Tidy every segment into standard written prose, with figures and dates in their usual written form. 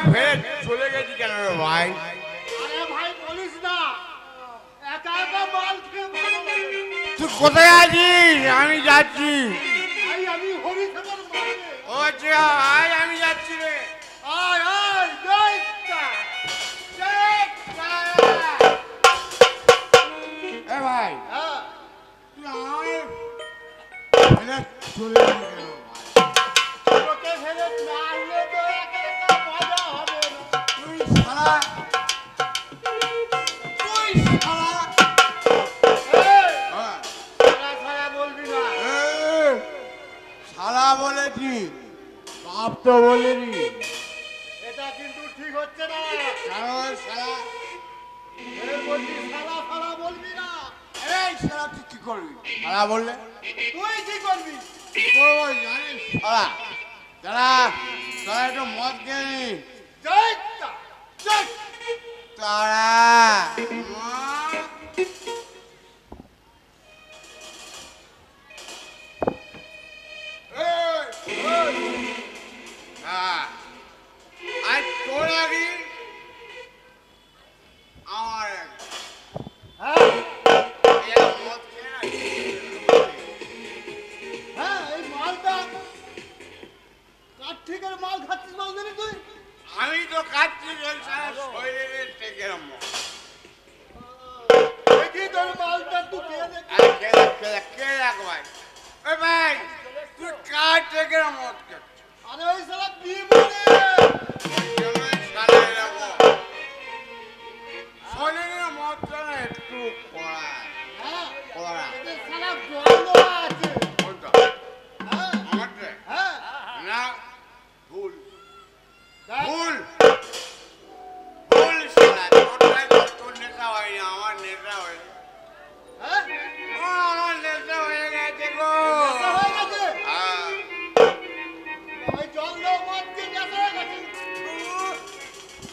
ফেলে চলে গেছি কেন রে ভাই? আরে ভাই বলিস না, একা একা মাল খেয়ে ভালো লাগে না। তুই কোথায় আছিস? আমি যাচ্ছি। ভাই আমি হরিশেখর মাল রে। ও আচ্ছা, আয় আমি যাচ্ছি রে। আয় আয় জয়টা জয়টা। এ ভাই, হ্যাঁ তুই আমায় ফেলে চলে গেলি কেন ভাই? তোকে ফেরত না আসলে তো একা একা মজা হবে না। তুই শালা, তুই শালা। এই, হ্যাঁ, ছাড়া ছাড়া বলবি না। এ, শালা বলেছি, বাপ তো বলিনি। এটা কিন্তু ঠিক হচ্ছে না। কারণ শালা, এই বলছি শালা শালা বলবি না। এই শালা তুই কি করবি? শালা বললে তুই কি করবি? কি করবো জানিস? শালা, দাঁড়া, তোরা একটু মদ খেয়ে নি। জয়টা জয়। তারা আজ তোর আগে আমার আগে। হ্যাঁ এরা মদ খেয়ে না, হ্যাঁ এই মালটা কার ঠিকের মাল খাচ্ছিস বলতে তুই? আমি তো খাচ্ছি ওই সারা শরীরের টেকের মদ। দেখি তোর মালটা তুই খেয়ে দেখি। আরে কে দেখ ভাই? এ ভাই, তুই কার টেকের মদ খাচ্ছিস? আরে ওই শালা বিমনে। শরীরের মদটা না একটু কড়া। হ্যাঁ কড়া। এতে শালা গন্ধ আছে। কোনটা? হ্যাঁ আমারটা? হ্যাঁ না, ভুল। দেখ, ভুল। ভুল শালা, তোরটাই তোর নেশা হয়নি, আমার নেশা হয়েছে। হ্যাঁ ও, আমার নেশা হয়ে গেছে গো। নেশা হয়ে গেছে। হ্যাঁ। ওই জল দাও মদ দিয়ে নেশা হয়ে গেছে।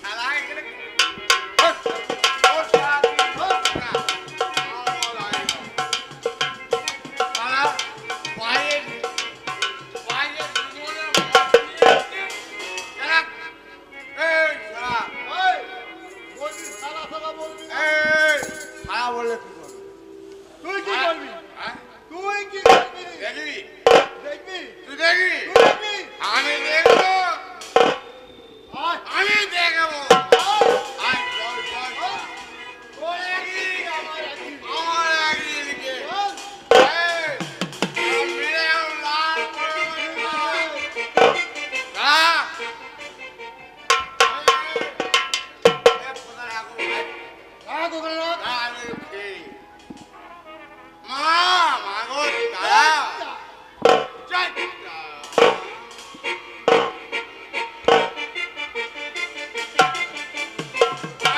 শালা এখানে ও শালা তুই ধর না। আমার লাগে না। শালা বাইরে জীবনে মদ দিয়েছে। শালা, এই শালা, ওই বলছি শালা শালা বলবি না। এই শালা বললে কি করবি? তুই কি করবি? হ্যাঁ? তুই কি করবি? দেখবি? দেখবি তুই দেখবি? তুই দেখবি। আমি দেখবো। আয় আমি দেখবো। আয় আয়, চল, চল, চল। তোর একদিন আমার একদিন। আমার আগে এদিকে। চল। এই, আমি মেরে লাল করে দেবো। দাঁড়া। এই, কোথায় রাখো ভাই? আয় কোথায় রাখ? দাঁড়া, আমি একটু খেয়ে নিই। মা গো, দাঁড়া। চল।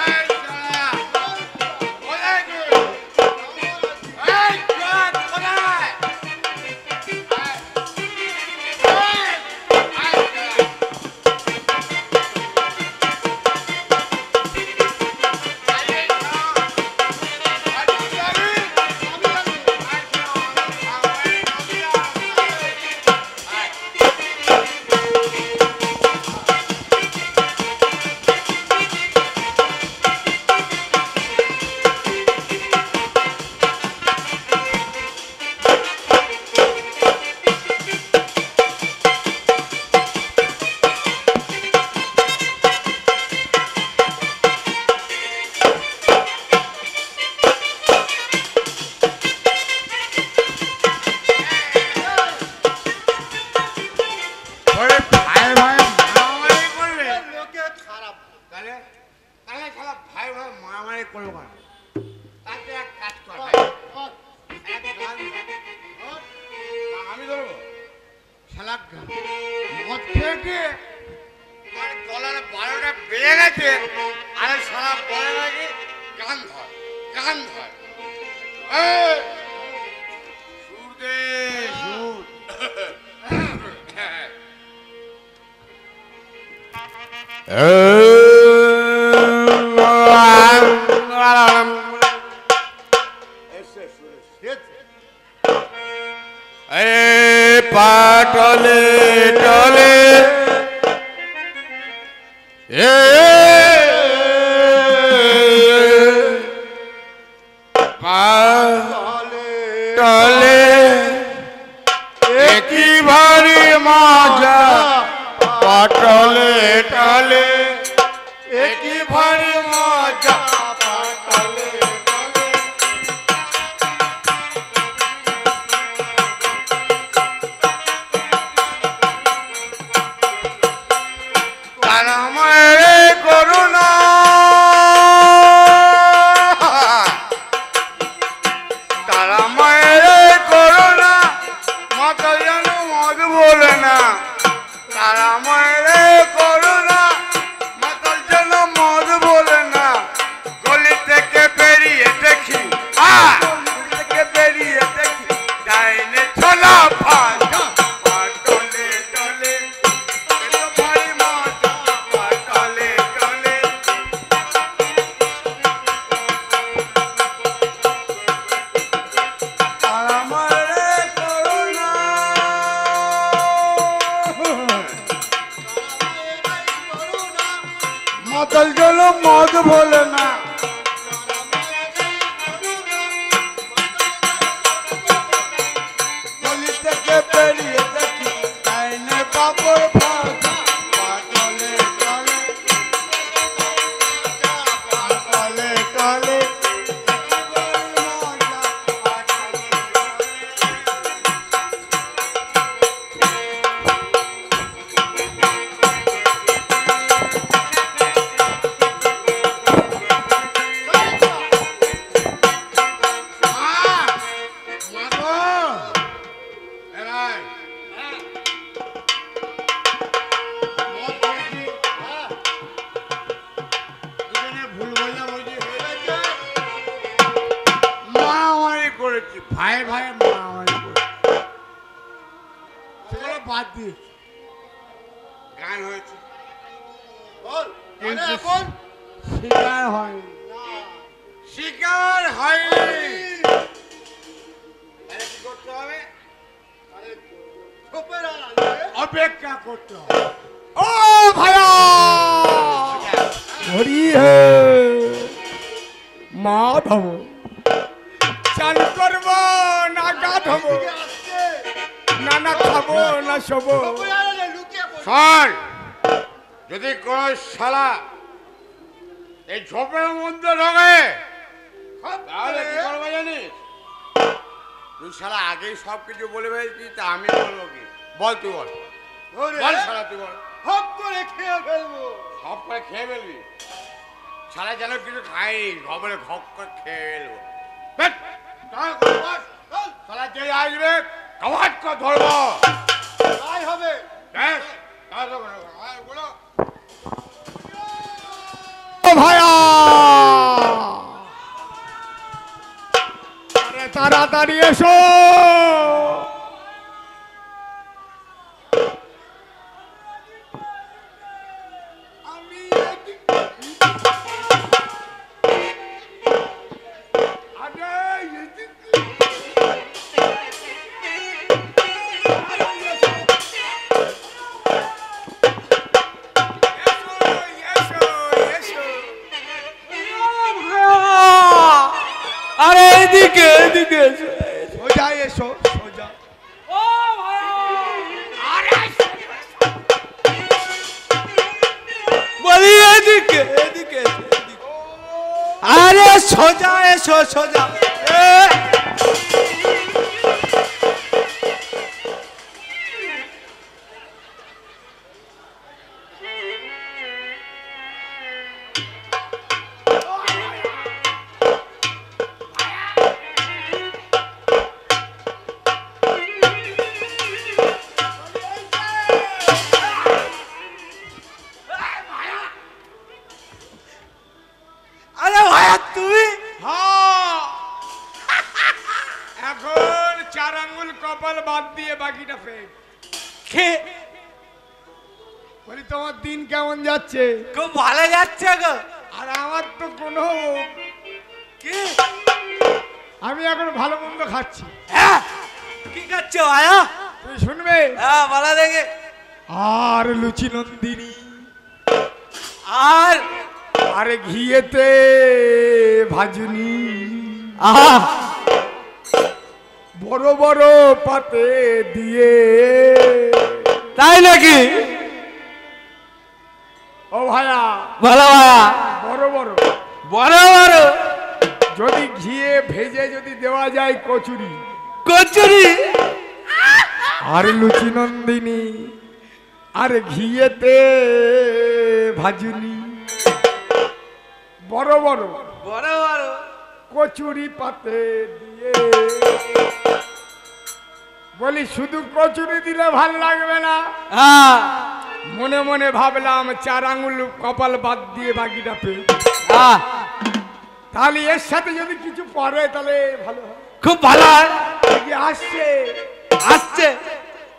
এই, দাঁড়া। কোথায় তুই? এই, চল, কোথায়? এই, এই, ওরে ভাই ভাই মারামারি করবে? লোকে খারাপ। তাহলে তাহলে শালা ভাই ভাই মারামারি করলো কেন? তাতে এক কাজ কর ভাই। ওর, এক গান ধর। ওর, আমি ধরবো শালা মদ খেয়েছে আমার গলার 12টা বেড়ে গেছে আরে শালা বলে নাকি গান ধর গান ধর এই, সুর দে সুর পাটলে টলে এ টলে একই ভারী মজা পাটলে টলে একই ভারী মজা পাটলে তারা মায়ের করুণা তারা মায়ের করুণা মাতা যেন মদ বলে না তারা মায়ের করুণা মাতাল যেন মদ বলে না গলি থেকে বেরিয়ে দেখি গলি থেকে বেরিয়ে দেখি ডাইনে ছোলা ভাজা পাটলে টলে এত ভারী মজা পাটলে টলে তারা মায়ের করুণা মাতাল যেন মদ বলে না গলি থেকে বেরিয়ে দেখি ডাইনে বাবর ভাজা পাটলে টলে পাটলে টলে মারামারি করেছি ভাই ভাই মারামারি করেছি সেগুলো বাদ দিয়েছি গান হয়েছে বল মানে কিন্তু এখন শিকার হয়নি শিকার হয়নি তাহলে কি করতে হবে আরে ছোপের আগে অপেক্ষা করতে হবে ও ভাইয়া হরি হে মাধব চান করব না গাধব এদিকে আসছে না না খাবো না শোবো ছোপের আগে লুকিয়ে পড়ে শোন যদি কোন শালা এই ঝোপের মধ্যে ঢোকে তাহলে কি করবো জানিস তুই শালা আগেই সব কিছু বলে ফেলছিস তা আমি বলবো কি বল তুই বল ধরে বল শালা তুই বল হপ করে খেয়ে ফেলবো সব করে খেয়ে ফেলবি শালা যেন কিছু খাইনি খবরে ঘপ করে খেয়ে ফেলবো বেট, তাই করে বস। শালা যে আসবে কবাট করে ধরবো তাই হবে দেখ, তাই তো করে, আয়, বলো। ও ভাইয়া আরে তাড়াতাড়ি এসো আমি আরে আরে এদিকে এদিকে সোজা এসো সোজা বলি এদিকে এদিকে আরে সোজা এসো সোজা আরে ভাইয়া তুমি হ্যাঁ এখন 4 আঙ্গুল কপাল বাদ দিয়ে বাকিটা ফেক খে বলি তোমার দিন কেমন যাচ্ছে খুব ভালো যাচ্ছে গো আর আমার তো কোনো কি আমি এখন ভালো মন্দ খাচ্ছি হ্যাঁ কি খাচ্ছো ভাইয়া তুমি শুনবে হ্যাঁ ভালো দেখে আর লুচি নন্দিনী আর আরে ঘিয়েতে ভাজুনি আহ বড় বড় পাতে দিয়ে। তাই নাকি? ও ভাইয়া, ভালো ভাইয়া, বড় বড় বড় বড় যদি ঘিয়ে ভেজে যদি দেওয়া যায় কচুরি কচুরি আর লুচি নন্দিনী আর ঘিয়েতে ভাজুনি বড় বড় বড় বড় কচুরি পাতে দিয়ে। বলি শুধু কচুরি দিলে ভাল লাগবে না, হ্যাঁ মনে মনে ভাবলাম 4 আঙুল কপাল বাদ দিয়ে বাকিটা পেয়ে, হ্যাঁ তাহলে এর সাথে যদি কিছু পড়ে তাহলে ভালো হয়। খুব ভালো হয়। কি আসছে? আসছে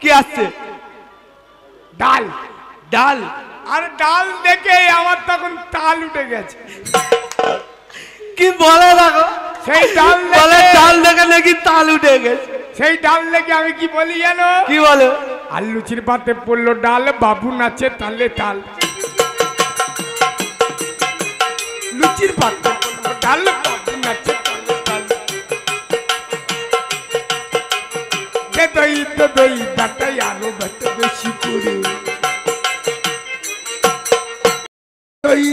কি আসছে? ডাল। ডাল। আর ডাল দেখে আমার তখন তাল উঠে গেছে। কি বলে দেখো, সেই ডাল বলে দেখে ডাল দেখে নাকি তাল উঠে গেছে। সেই ডাল দেখে আমি কি বলি জানো? কি বলো? আর লুচির পাতে পড়লো ডাল, বাবু নাচে তালে তাল। লুচির পাতে পড়লো ডাল, বাবু নাচে তালে তাল। দে দই বাটাই আরো বাটা বেশি করে। দই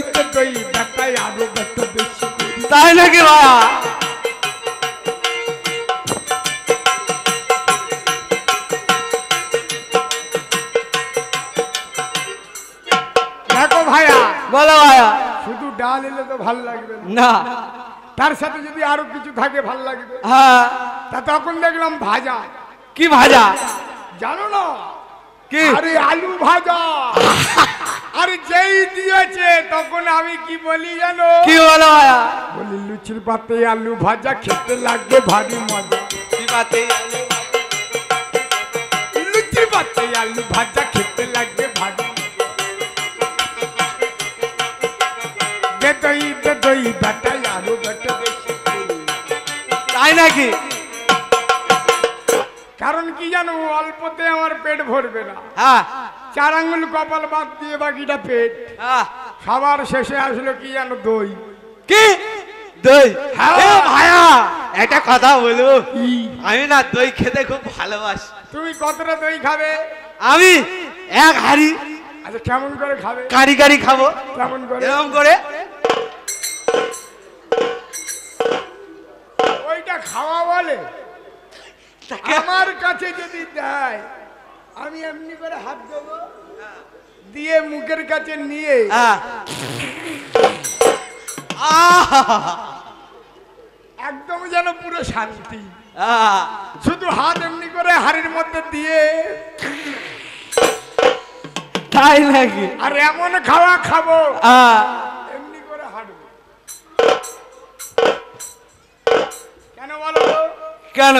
বাটাই আরো বাটা বেশি করে। তাই নাকি ভাইয়া? দেখো ভাইয়া, বলো ভাইয়া। শুধু ডাল এলে তো ভালো লাগবে না, না, তার সাথে যদি আরো কিছু থাকে ভালো লাগবে। হ্যাঁ তা তখন দেখলাম ভাজা। কি ভাজা? জানো না? কি? আরে আলু ভাজা। আরে যেই দিয়েছে তখন আমি কি বলি জানো? কি বলো ভাইয়া? বলি লুচির পাতে আলু ভাজা খেতে লাগবে ভারী মজা। কি পাতে? লুচির পাতে আলু ভাজা খেতে লাগবে ভারী। দে দই বাটাই আরো বাটা বেশি করে। তাই নাকি? কারণ কি জানো, অল্পতে আমার পেট ভরবে না। হ্যাঁ 4 আঙ্গুল কপাল বাদ দিয়ে বাকিটা পেট। হ্যাঁ। সবার শেষে আসলো কি জানো? দই। কি? দই? হ্যাঁ। এ ভাইয়া একটা কথা বলবো, আমি না দই খেতে খুব ভালোবাসি। তুমি কতটা দই খাবে? আমি 1 হাঁড়ি। আচ্ছা কেমন করে খাবে? কারি কারি খাবো। কেমন করে? এরকম করে। ওইটা খাওয়া বলে? আমার কাছে যদি দেয় আমি এমনি করে হাত দেবো, দিয়ে মুখের কাছে নিয়ে হ্যাঁ। একদম যেন পুরো শান্তি। আহ, শুধু হাত এমনি করে হাড়ির মধ্যে দিয়ে। তাই নাকি? আর এমন খাওয়া খাবো আহ, এমনি করে হাঁটবো। কেন বলো তো? কেন?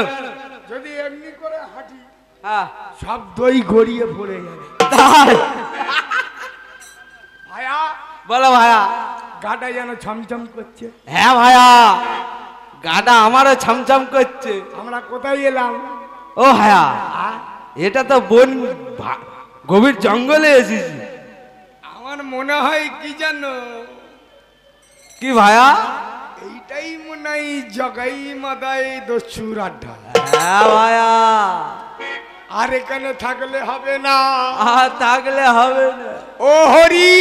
যদি এমনি করে হাঁটি হ্যাঁ, সব দই গড়িয়ে পড়ে যাবে। তাই? ভাইয়া বলো ভাইয়া। গাটা যেন ছমছম করছে। হ্যাঁ ভাইয়া, গাটা আমারও ছমছম করছে। আমরা কোথায় এলাম? ও ভাইয়া, এটা তো বন গভীর জঙ্গলে এসেছি। আমার মনে হয় কি জানো, কি ভাইয়া? এইটাই মনে হয় জগাই মাদাই দস্যুর আড্ডা। হ্যাঁ ভাইয়া। আর এখানে থাকলে হবে না। আর থাকলে হবে না। ও হরি,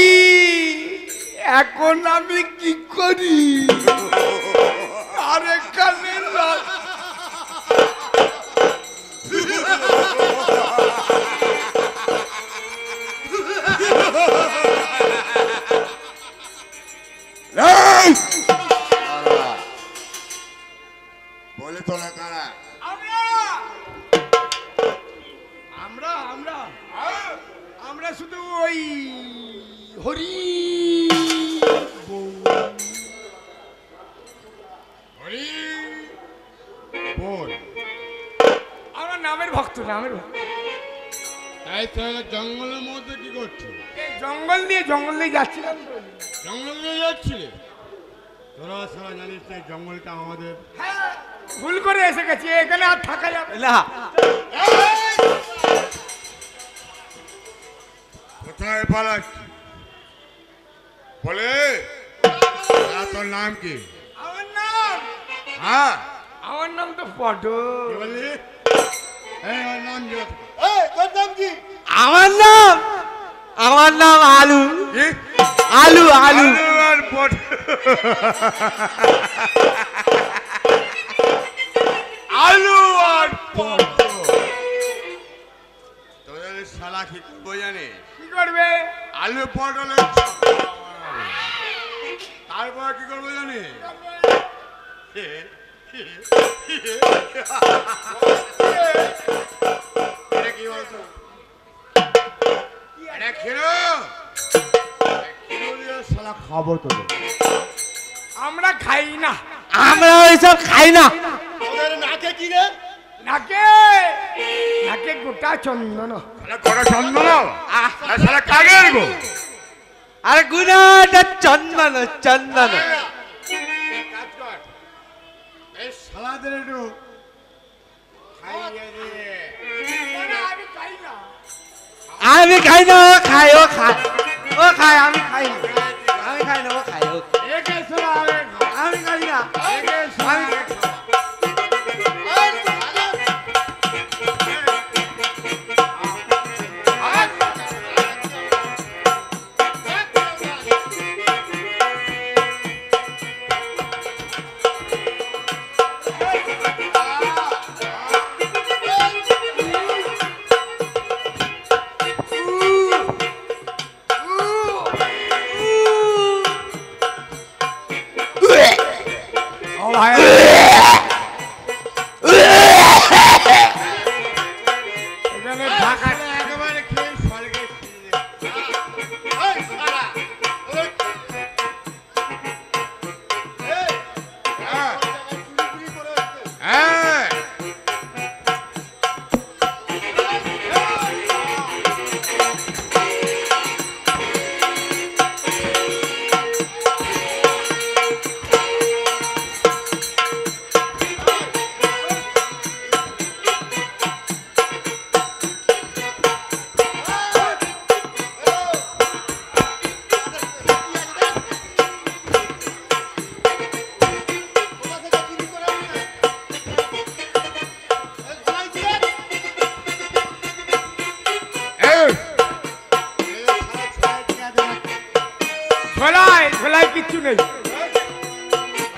এখন আমি কি করি? আর এখানে বলে তোলা কারা? আমরা আমরা আমরা শুধু ওই হরি হরি বল। আমার নামের ভক্ত, নামের ভক্ত। তাই তাহলে জঙ্গলের মধ্যে কি করছো? এই জঙ্গল দিয়ে যাচ্ছিলাম তো। জঙ্গল দিয়ে যাচ্ছিলে? তোরা সারা জানিস তো এই জঙ্গলটা আমাদের। হ্যাঁ, ভুল করে এসে গেছি, এখানে আর থাকা যাবে না। কোথায় পালাচ্ছি? বলে তোর নাম কি? আমার নাম হ্যাঁ আমার নাম তো পটল। কি বললি? এই ওর নাম কি? তোর নাম কি? আমার নাম আলু। কি? আলু আলু আলু আর পটল। আলু আর পটল। তোদের শালা কি করবো জানিস? কি করবে? আলু পটলের তারপর কি করবো জানিস? এটা কি বলতো? এটা খেলো শালা খাবো তোদের। আমরা খাই না। আমরা ওইসব খাই না। তোদের নাকে কি রে? নাকে নাকে গোটা চন্দন। শালা কটা চন্দন? শালা কাগের গো। আরে গুনাটা চন্দন চন্দন। কাজ কর, এই শালাদের একটু খাইয়ে দে। আমি খাই না। আমি খাই না, ও খায় ও খায় ও খায়, আমি খাই না। আমি খাই না, ও খায় ও খায়। একে শালা আগে খা। আমি খাই না। একে শালা আগে খা। ও ভাই এখানে ঢাকা একেবারে খেয়ে স্বর্গে ফিরে যা। এই শালা, ওই হ্যাঁ, চুরি করে এসছে। হ্যাঁ। কোথা থেকে চুরি করে আনছে? এই ভাই দিয়ে এই, এই শালা ছেড়ে দিয়ে দে না। ছোলায় ছোলায় কিচ্ছু নেই।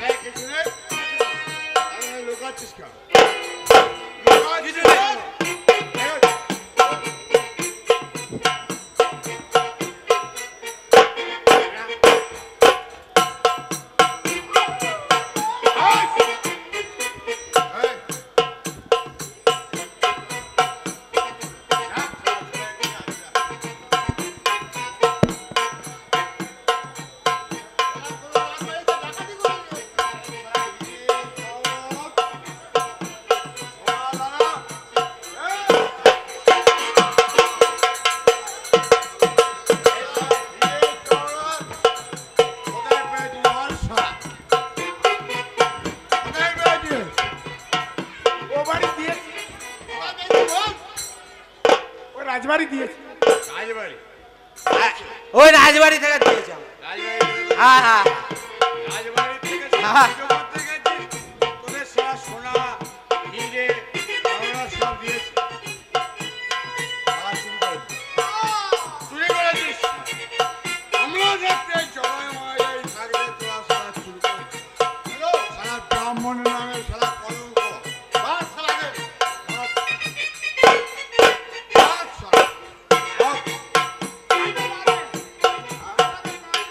এই কিছু নেই? তাহলে লুকাচ্ছিস কেন? লুকাচ্ছিস কেন? এই, কোথায় পেয়েছিস বল শালা? কোথায় পেয়েছিস? ও বাড়ি দিয়েছে, ও রাজবাড়ি দিয়েছে। রাজবাড়ি। ওই রাজবাড়ি থেকে দিয়েছে। রাজবাড়ি থেকে- হ্যাঁ হ্যাঁ রাজবাড়ি থেকে হ্যাঁ। সাহায্য করতে গেছিস। তোদের সারা সোনা, হিরে, আমরা সব দিয়েছি। আবার চুরি করেছিস। চুরি করেছিস। আমরাও দেখতে জবাই মহারাজ থাকলে তোরা সারা চুরি করেছিস। সারা ব্রাহ্মণের নামে সারা কলঙ্ক। বাদ শালাকে। বাদ। বাদ শালা। বাদ।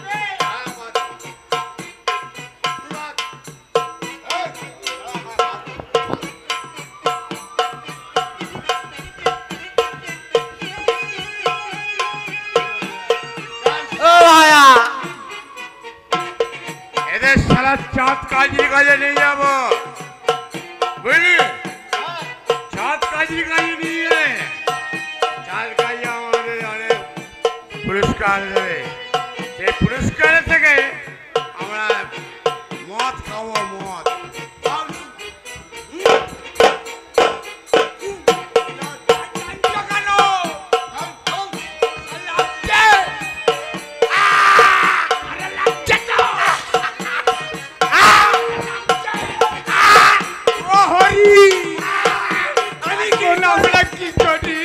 হ্যাঁ, বাদ। তুই বাদ। এই, শালা বাদ। ও ভাইয়া, এদের সারা চাঁদ কাজের কাজে নিয়ে যাব, বুঝলি? চাঁদ কাজের কাজে নিয়ে চাঁদ কাজে আমাদের অনেক পুরস্কার দেবে। সেই পুরস্কারের থেকে আমরা মদ খাবো, মদ। আরে আমরা কি করি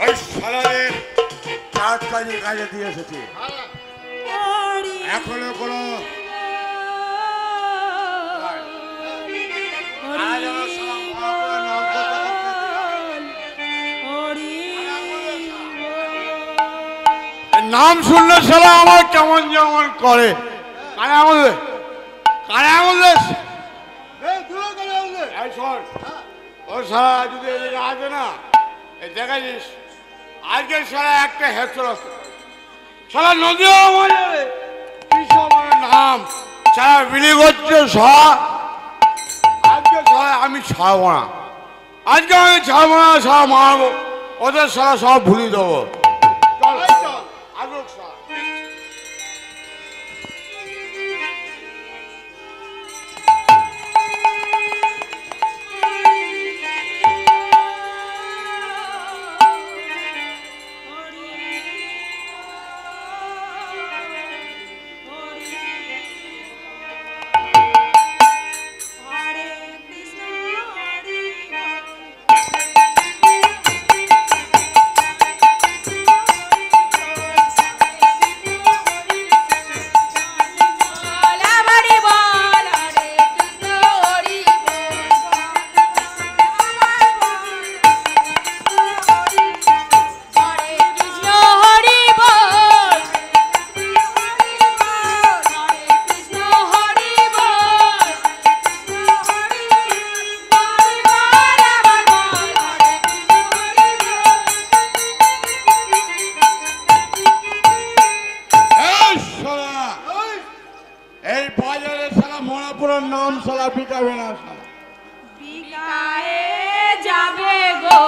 ওই শালাদের চার কাজে কাজে দিয়ে এসেছি এখনো কোনো নাম শুনলে শালা আমার কেমন যেমন করে কানে আঙুলে এই শোন ও শালা যদি এদিকে আসে না এই দেখাছিস আজকে শালা একটা হেসর শালা নদী মরে যাবে কি সব আমার নাম শালা বিলি করছে আজকে শালা আমি ছাড়বো না আজকে আমি ছাড়বো না শালা মারবো ওদের শালা সব ভুলি দেবো চল আসুক শালা এই বাজারে শালা মনাপুরের নাম শালা বিকাবে না শালা বিকায়ে যাবে গো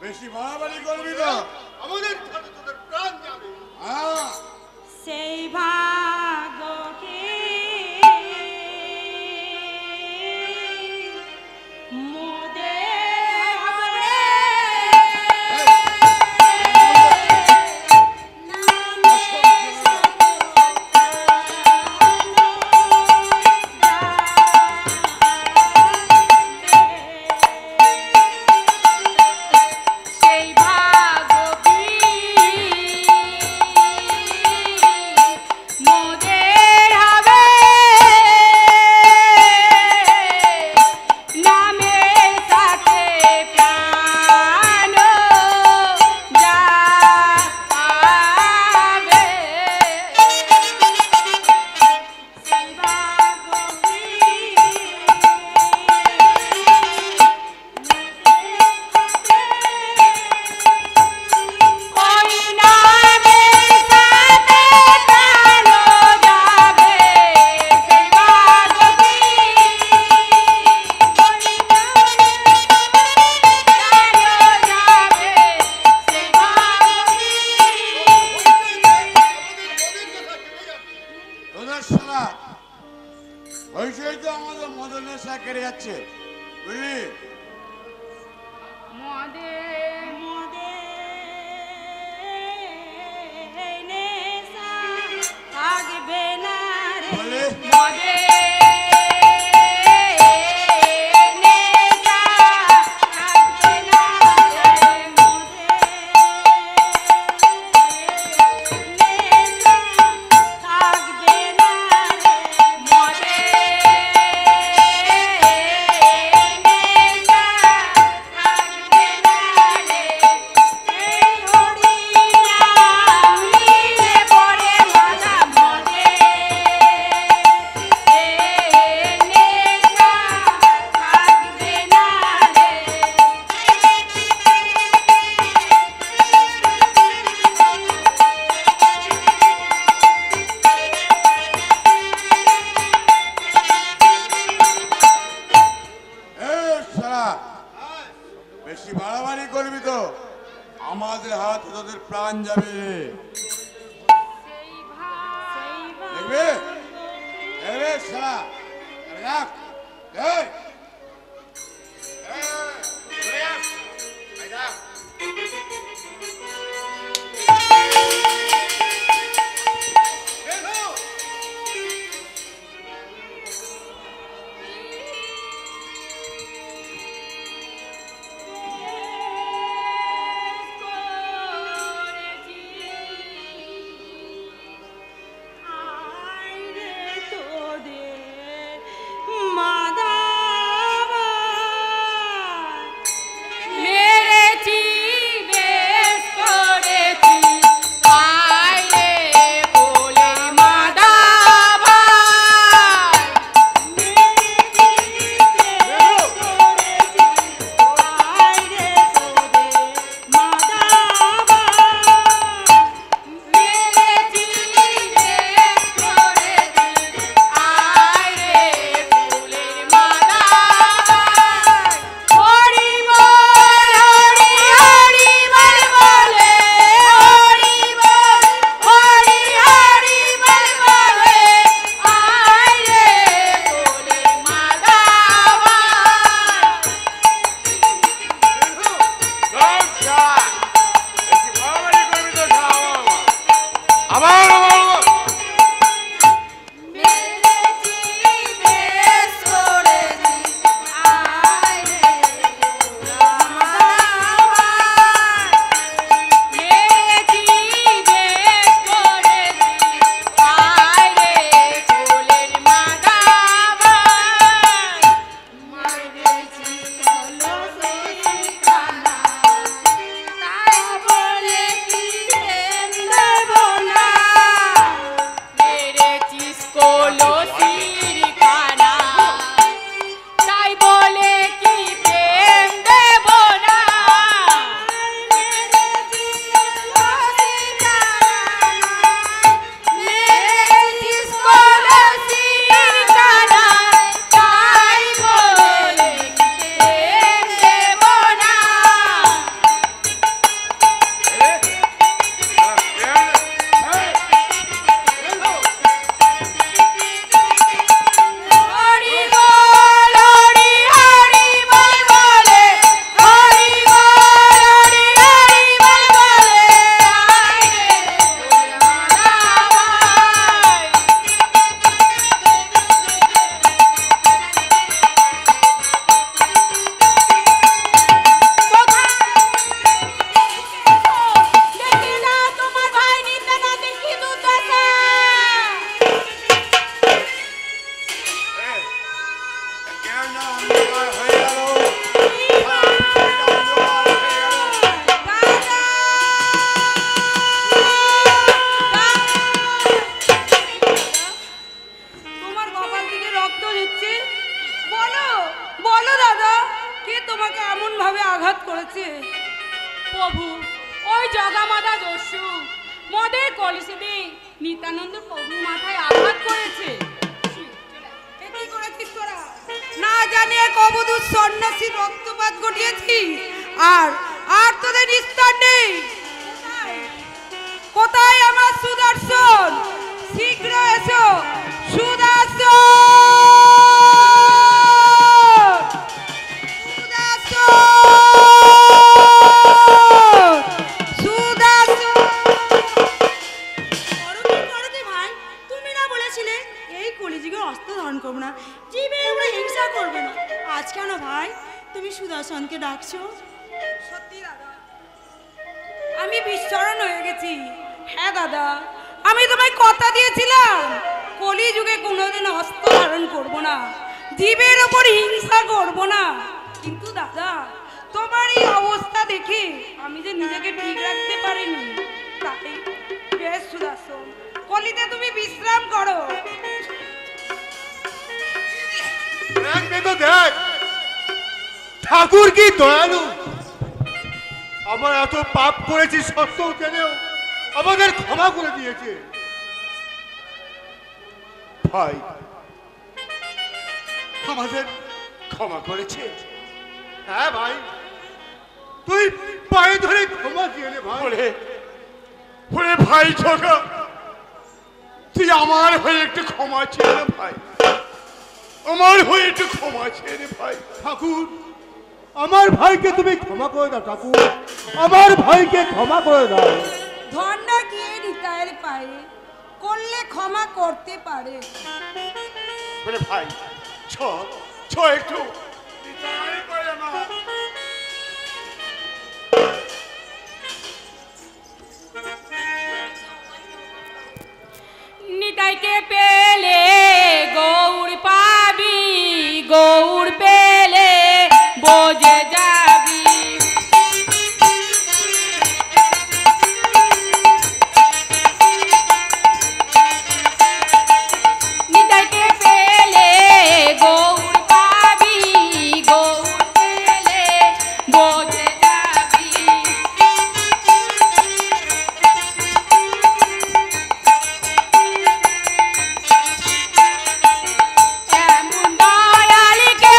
বেশি বাড়াবাড়ি করবি তো আমাদের সাথে তোদের প্রাণ যাবে সেই ভাগ্যকে মোদের হবে সেই ভাগ্যকে মোদের হবে নামের সাথে প্রাণ যাবে সেই ভাগ্যকে ওই নামের সাথে প্রাণ যাবে সেই ভাগ্যকে ওই তোদের শালা ওইটাই তো আমাদের মদন নেশা কেড়ে যাচ্ছে বুঝলি মদে নেশা থাকবে না রে বলে? মদে নেশা থাকবে না রে মদে নেশা নিত্যানন্দ প্রভু মাথায় আঘাত করেছে। এ কি করেছিস তোরা? না জানিয়ে কবধূ সন্ন্যাসী রক্তপাত ঘটিয়েছি। আর আর তোদের নিস্তার নেই। কোথায় আমার সুদর্শন? শীঘ্র এসো সুদর্শন, সুদর্শন, সুদর্শন। ভাই তুমি না বলেছিলে এই কলিযুগে অস্ত্র ধারণ করবো না, জীবের উপরে হিংসা করবে না। আজ কেন ভাই তুমি সুদর্শনকে ডাকছো? সত্যি দাদা আমি বিস্মরণ হয়ে গেছি। হ্যাঁ দাদা, আমি তোমায় কথা দিয়েছিলাম কলিযুগে কোনোদিন অস্ত্র ধারণ করবো না, জীবের ওপর হিংসা করবো না। কিন্তু দাদা তোমার এই অবস্থা দেখে আমি যে নিজেকে ঠিক রাখতে পারিনি। তাই বেশ সুদর্শন, কলিতে তুমি বিশ্রাম করো। দেখ ঠাকুর কি দয়ালু, আমরা এত পাপ করেছি সত্ত্বেও জেনেও আমাদের ক্ষমা করে দিয়েছে। ভাই আমাদের ক্ষমা করেছে। হ্যাঁ ভাই, তুই পায়ে ধরে ক্ষমা দিয়ে নে ভাই। ওরে ভাই ছোকা, তুই আমার হয়ে একটু ক্ষমা চেয়ে নে ভাই, আমার হয়ে একটু ক্ষমা চেয়ে নে ভাই। ঠাকুর আমার ভাইকে তুমি ক্ষমা করে দাও। ঠাকুর আমার ভাইকে ক্ষমা করে দাও। ধন্য গিয়ে নিতাইয়ের পায়ে করলে ক্ষমা করতে পারে। ওরে ভাই ছ ছ একটু নিতাই পারে না। নিতাইকে পেলে গৌর পাবি, গৌর পেলে বোঝে যাবি। নিতাইকে পেলে গৌর পাবি, গৌর পেলে বোঝে যাবি। এমন দয়ালি কে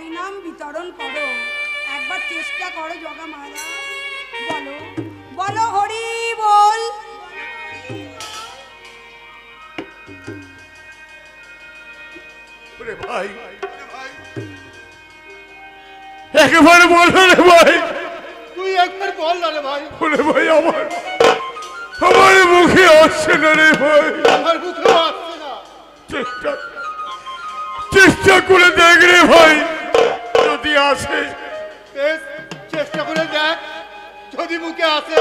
হরিনাম বিতরণ করো। একবার চেষ্টা করো জগা মারা, বলো বলো হরি বল। ভাই একেবারে বল রে ভাই, তুই একবার বল না রে ভাই। বলে ভাই আমার মুখে আসছে না রে ভাই, আমার মুখে আসছে না। চেষ্টা করে দেখ রে ভাই, যদি আসে। চেষ্টা করে দেখ, যদি মুখে আসে।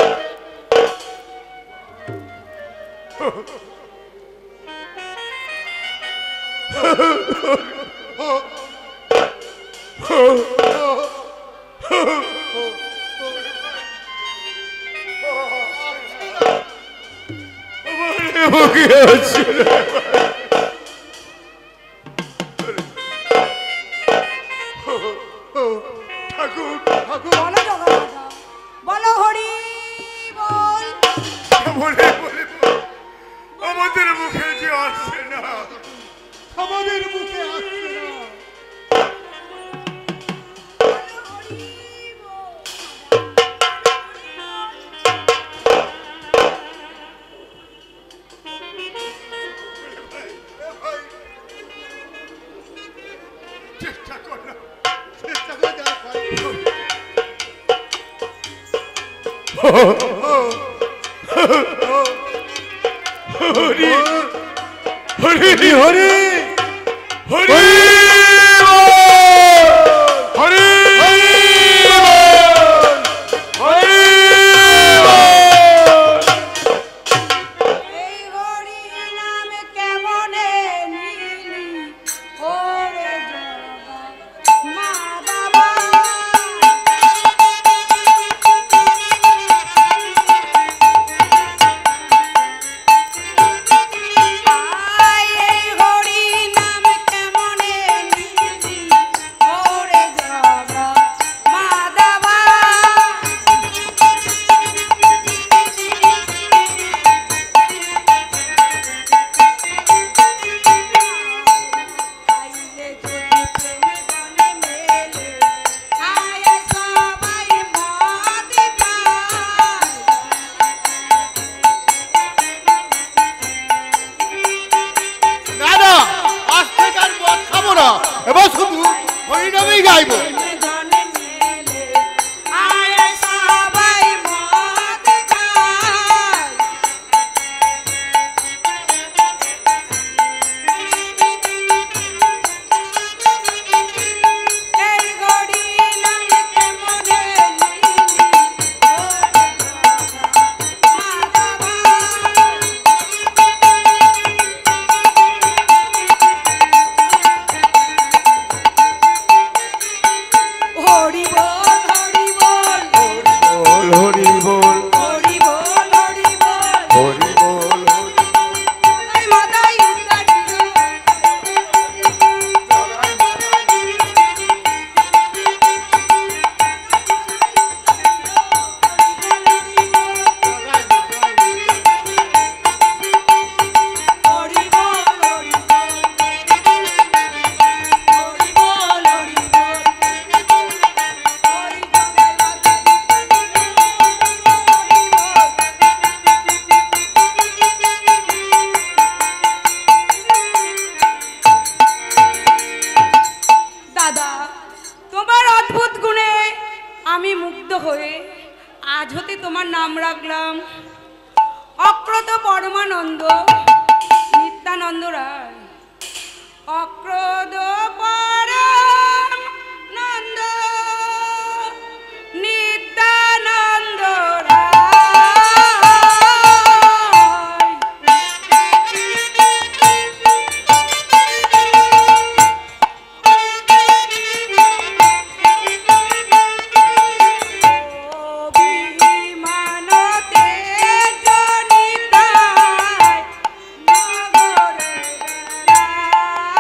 মুখে আসছে না। ঠাকুর ঠাকুর বলো জগা মারা, বলো হরি বল। আমাদের মুখে যে আসছে না, আমাদের মুখে আসছে না। চেষ্টা কর না, চেষ্টা করে দেখ ভাই। হরি হরি হরি হরি হরি এই হরি নাম কেমনে নিলি ওরে জগা মাধবা। এই হরি নাম কেমনে নিলি ওরে জগা মাধবা। আইলে যদি প্রেমে গানে মেলে, আয় সবাই মদ খায়। না না, আজ থেকে আর মদ খাবো না, এবার শুধু হরিনামেই গাইবো। প্রেমে গানে মেলে, আয় সবাই মদ খায়। এই হরি নাম কেমনে নিলি ওরে জগা মাধবা। হরি বল হরি বল বল হরি বল হরি বল হরি বল। হরি বল এই মাথায় উত্তর দিও। হরি বল হরি বল হরি বল হরি বল। হরি জগায় মাথায় দাদা, তোমার অদ্ভুত গুণে আমি মুগ্ধ হয়ে আজ হতে তোমার নাম রাখলাম অক্রত পরমানন্দ নিত্যানন্দ রায়। অক্রত পরমানন্দ নিত্যানন্দ রায়। অভিমানতে জনিতায় নগরে বেড়ায়।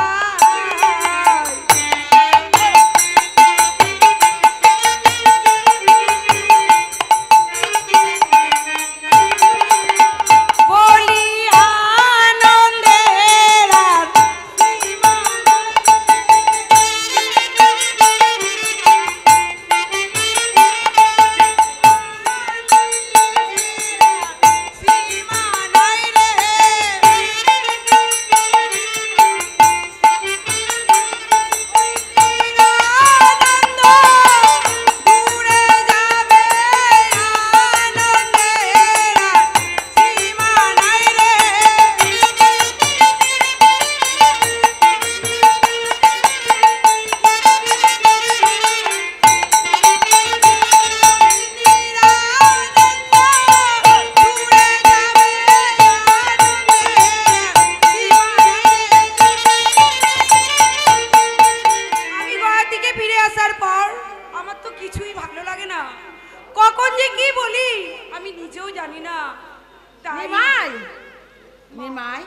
তো কিছুই ভালো লাগে না, কখন যে কি বলি আমি নিজেও জানি না। নিমাই, নিমাই,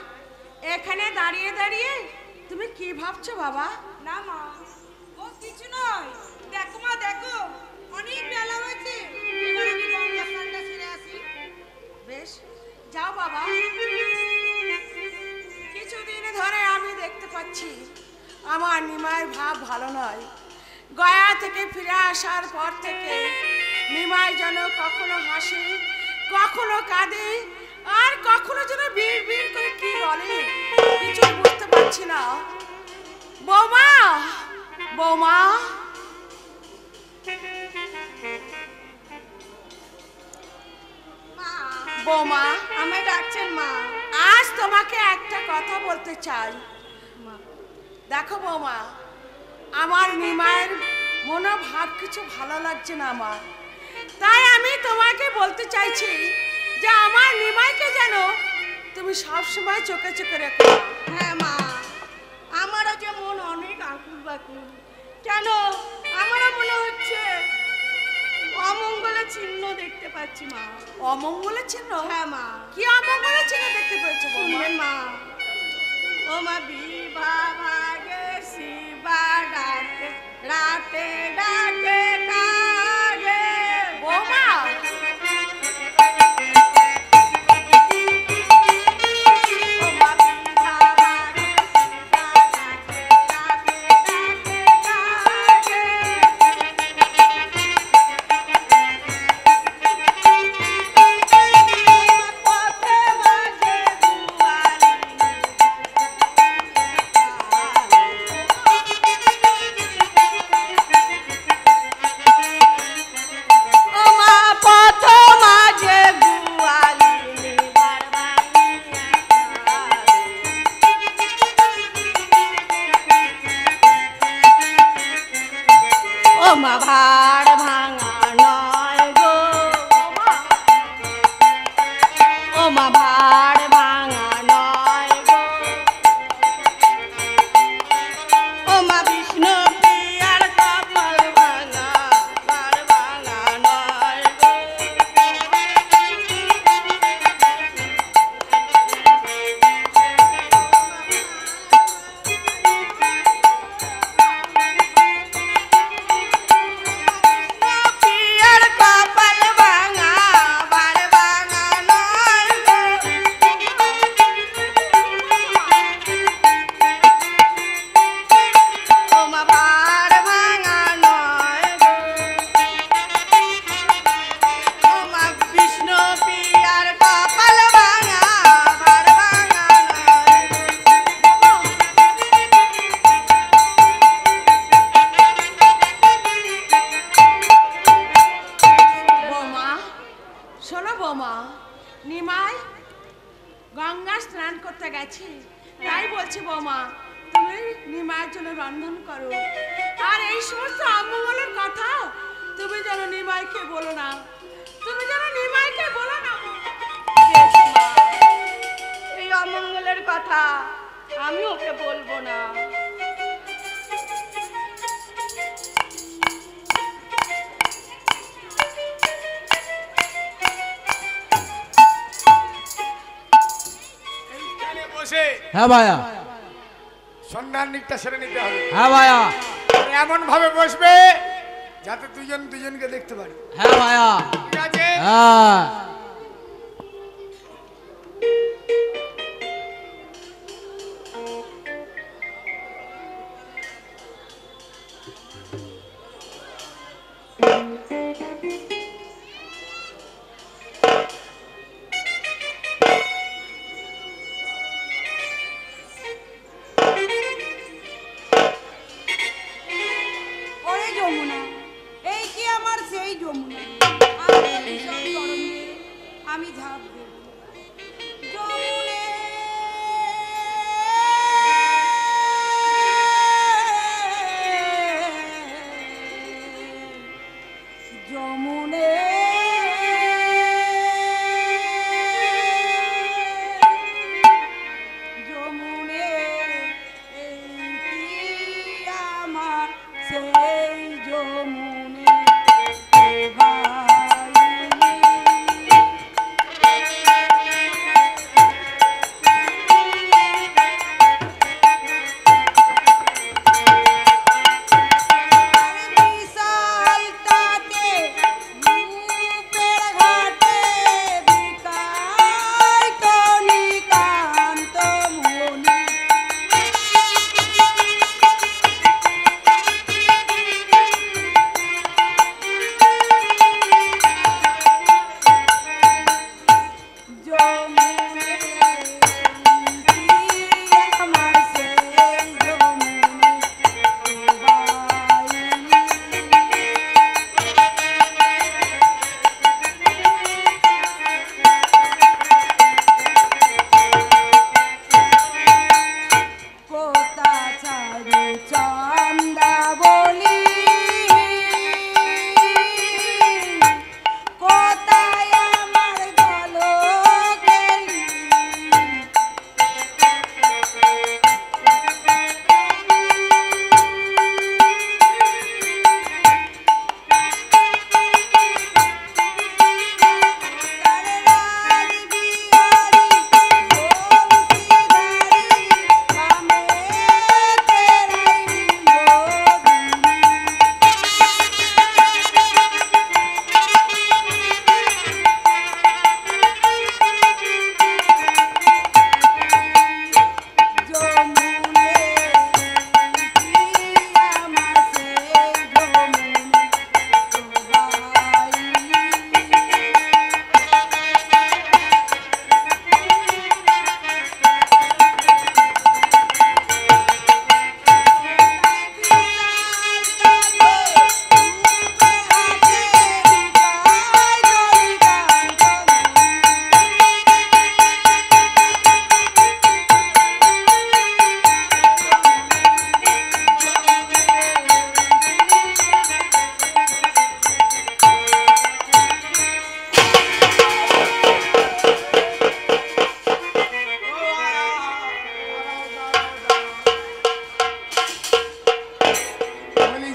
এখানে দাঁড়িয়ে দাঁড়িয়ে তুমি কি ভাবছো বাবা? না মা, ও কিছু নয়। দেখো মা, দেখো অনেক বেলা হয়েছে, এবার আমি গঙ্গা স্নানটা সেরে আসি। বেশ, যাও বাবা। কিছুদিন ধরে আমি দেখতে পাচ্ছি আমার নিমাইয়ের ভাব ভালো নয়। গয়া থেকে ফিরে আসার পর থেকে নিমাই যেন কখনো হাসে, কখনো কাঁদে, আর কখনো যেন বিড় বিড় করে কি বলে, কিছু বুঝতে পারছি না। বৌমা, বৌমা, বৌমা, আমায় ডাকছেন মা? আজ তোমাকে একটা কথা বলতে চাই। দেখো বৌমা, আমার নিমায়ের মনোভাব কিছু ভালো লাগছে না আমার, তাই আমি তোমাকে বলতে চাইছি যে আমার নিমাইকে যেন তুমি সবসময় চোখে চোখে রেখো। হ্যাঁ মা, আমারও যে মন অনেক আকুল বাকুল। কেন, আমারও মনে হচ্ছে অমঙ্গলের চিহ্ন দেখতে পাচ্ছি মা। অমঙ্গলের চিহ্ন? হ্যাঁ মা। কি অমঙ্গলের চিহ্ন দেখতে পেয়েছো বৌমা? শুনবেন মা, ও মা বিভা ভাগে শিবা ডাকে, রাতে ডাকে কাগে। বৌমা, ও মা বিভা ভাগে শিবা ডাকে, রাতে ডাকে কাগে। পথে বাজে দুয়ারি, ও মা পথ মাঝে গুয়ালি নিবার বাঙিয়া। ও মা ভাড় ভাঙা নয় গো, ও মা ভাড় ভাঙা নয় গো, ও মা বিষ্ণু প্রিয়ার কপাল ভাঙা, ভাড় ভাঙা নয় গো। প্রিয়ার কপাল ভাঙা, ভাড় ভাঙা নয় গো। ও মা ভাড় ভাঙা নয় গো, ও মা বিষ্ণু প্রিয়ার কপাল ভাঙা, ভাড় ভাঙা নয় গো। বৌমা, শোনো বৌমা, নিমাই গঙ্গা স্নান করতে গেছি, তাই বলছি বৌমা তুমি নিমাইয়ের জন্য রন্ধন করো, আর এই সমস্ত অমঙ্গলের কথা তুমি যেন নিমাইকে বলো না, তুমি যেন নিমাইকে বলো না। বেশ মা, এই অমঙ্গলের কথা আমি ওকে বলবো না। এইখানে বসে হ্যাঁ ভাইয়া, সন্ধ্যার নিকটা সেরে নিতে হবে। হ্যাঁ ভাইয়া, এমন ভাবে বসবে যাতে দুজন দুজনকে দেখতে পারে। হ্যাঁ ভাইয়া, ঠিক আছে? হ্যাঁ। ওরে যমুনা, এই কি আমার সেই যমুনা, আর এই সব তরঙ্গে আমি ঝাঁপ দেব। যমুনে যমুনে যমুনে, এই কি আমার সেই যমুনে।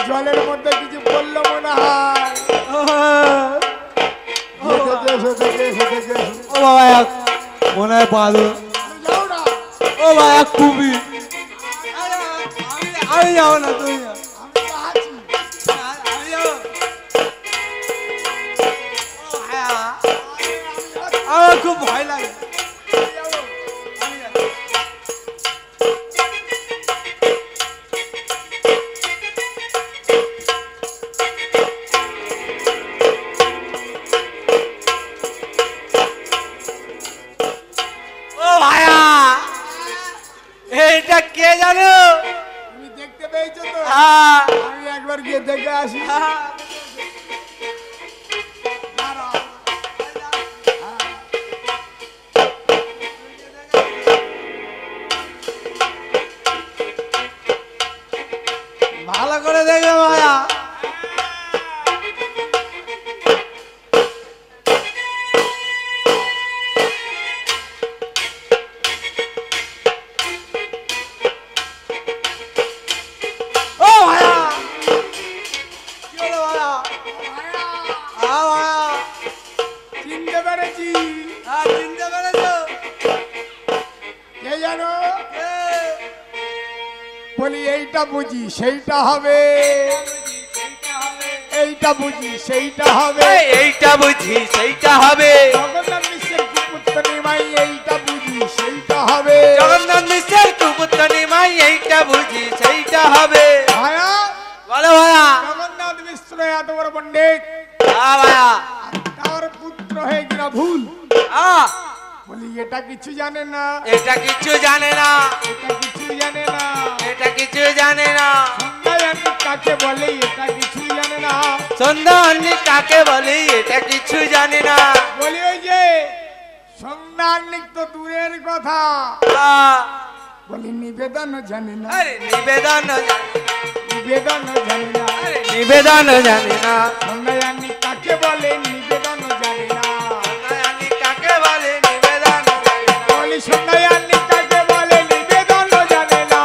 জলের মধ্যে কিছু বললো মনে হয়। ও বাবা এক মনে হয় পাদু। যাও না, ও বাবা এক কুবি। আমি যাবো না, তুমি যাও। আমি তো আছি। আমি যাবো। ও ভাইয়া, আমার খুব ভয় লাগে। আমি যাবো। ও ভাইয়া, এইটা কে জানো? তুমি দেখতে পেয়েছো তো? হ্যাঁ, আমি একবার গিয়ে দেখে আসি। হ্যাঁ। দাঁড়াও। ভালো করে দেখবে ভাইয়া। ও ভাইয়া, কি হলো ভাইয়া? হ্যাঁ ভাইয়া, চিনতে পেরেছি। হ্যাঁ চিনতে পেরেছো? কে জানো? এ, বলি এইটা বুঝি সেইটা হবে, এইটা বুঝি সেইটা হবে। এইটা বুঝি সেইটা হবে। জগন্নাথ মিশ্রের কুপুত্র নিমাই এইটা বুঝি সেইটা হবে। জগন্নাথ মিশ্রের কুপুত্র নিমাই এইটা বুঝি সেইটা হবে। ভায়া, বলো ভাইয়া। জগন্নাথ মিশ্র এত বড় পণ্ডিত, হ্যাঁ ভাইয়া। তার পুত্র হয়ে কিনা ভুল। হ্যাঁ, বলি এটা কিছু জানে না, এটা কিছু জানে না, এটা কিছু জানে না। এটা কিছু জানে না। সন্ধ্যায়ানী কাকে বলে এটা কিছু জানে না। সন্ধ্যা অন্নি কাকে বলে এটা কিছু জানে না। বলি ওই যে সন্ধ্যায়ানী তো দূরের কথা, হ্যাঁ, বলি নিবেদন জানে না, আরে নিবেদন জানে না, নিবেদন জানে না। আরে নিবেদন জানে না। সন্ধ্যায়ানী কাকে বলে নিবেদন জানে না। সন্ধ্যায়ানী কাকে বলে নিবেদন জানে না। বলি সন্ধ্যায়ানী কাকে বলে নিবেদন জানে না।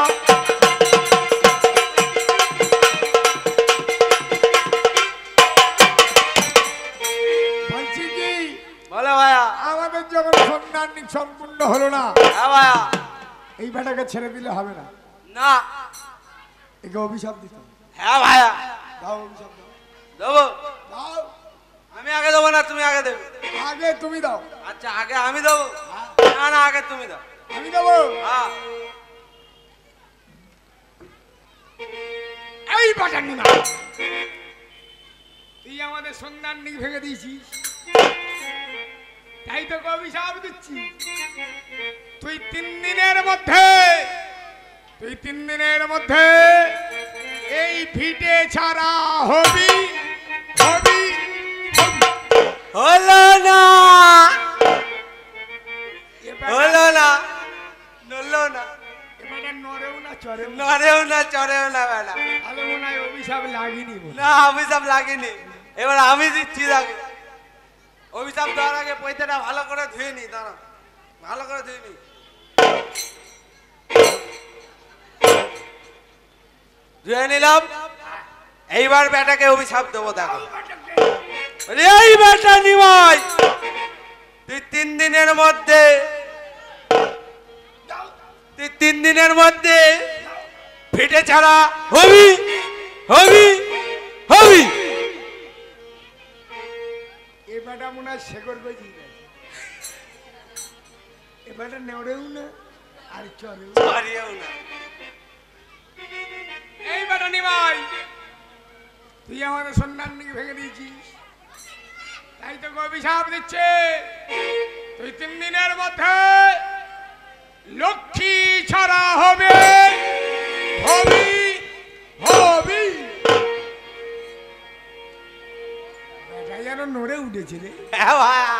বলছি কি, বলো ভাইয়া। আমাদের যখন সন্ধ্যায়ানী সম্পূর্ণ হলো না, হ্যাঁ ভাইয়া। এই বেটাকে ছেড়ে দিলে হবে না, না। একে অভিশাপ দিতে হবে। হ্যাঁ ভাইয়া, দাও অভিশাপ দাও, দেবো। দাও। আমি আগে দেবো না তুমি আগে দেবে? আগে তুমি দাও। আচ্ছা, আগে আমি দেবো। না না, আগে তুমি দাও। আমি দেবো। হ্যাঁ। এই বাটানি না, তুই আমাদের সন্ধ্যায়ানী ভেঙে দিয়েছিস, তাই তোকে অভিশাপ দিচ্ছি। তুই 3 দিনের মধ্যে, তুই 3 দিনের মধ্যে এই ভিটে ছাড়া হবি, হবি, হবি। হলো না, এবার হলো না, নড়লো না, এবারে নড়েও না চড়েও না। নড়েও না চড়েও না বেলা। ভালো মনে হয় অভিশাপ লাগেনি বলে। না, অভিশাপ লাগেনি। এবার আমি দিচ্ছি তাকে অভিশাপ দেওয়ার আগে পয়সাটা ভালো করে ধুয়ে নি। দাঁড়া, ভালো করে ধুয়ে নি। ধুয়ে নিলাম। এইবার বেটাকে অভিশাপ দেবো। দেখো, এই বেটা নিমাই, তুই 3 দিনের মধ্যে, তুই 3 দিনের মধ্যে ফিটে ছাড়া হবি, হবি, হবি। এবারটা মনে হয় শেকড় গজি গেছে, এবারটা নেড়েও না আর চড়েও না। পারিও না। এই বেটা নিমাই, তুই আমাদের সন্ধানকে ভেঙে দিয়েছিস, তাই তোকে অভিশাপ দিচ্ছে। তুই 3 দিনের মধ্যে লক্ষ্মী ছাড়া হবে, হবি, হবি। বেটা যেন নড়ে উঠেছে রে। হ্যাঁ ভাইয়া।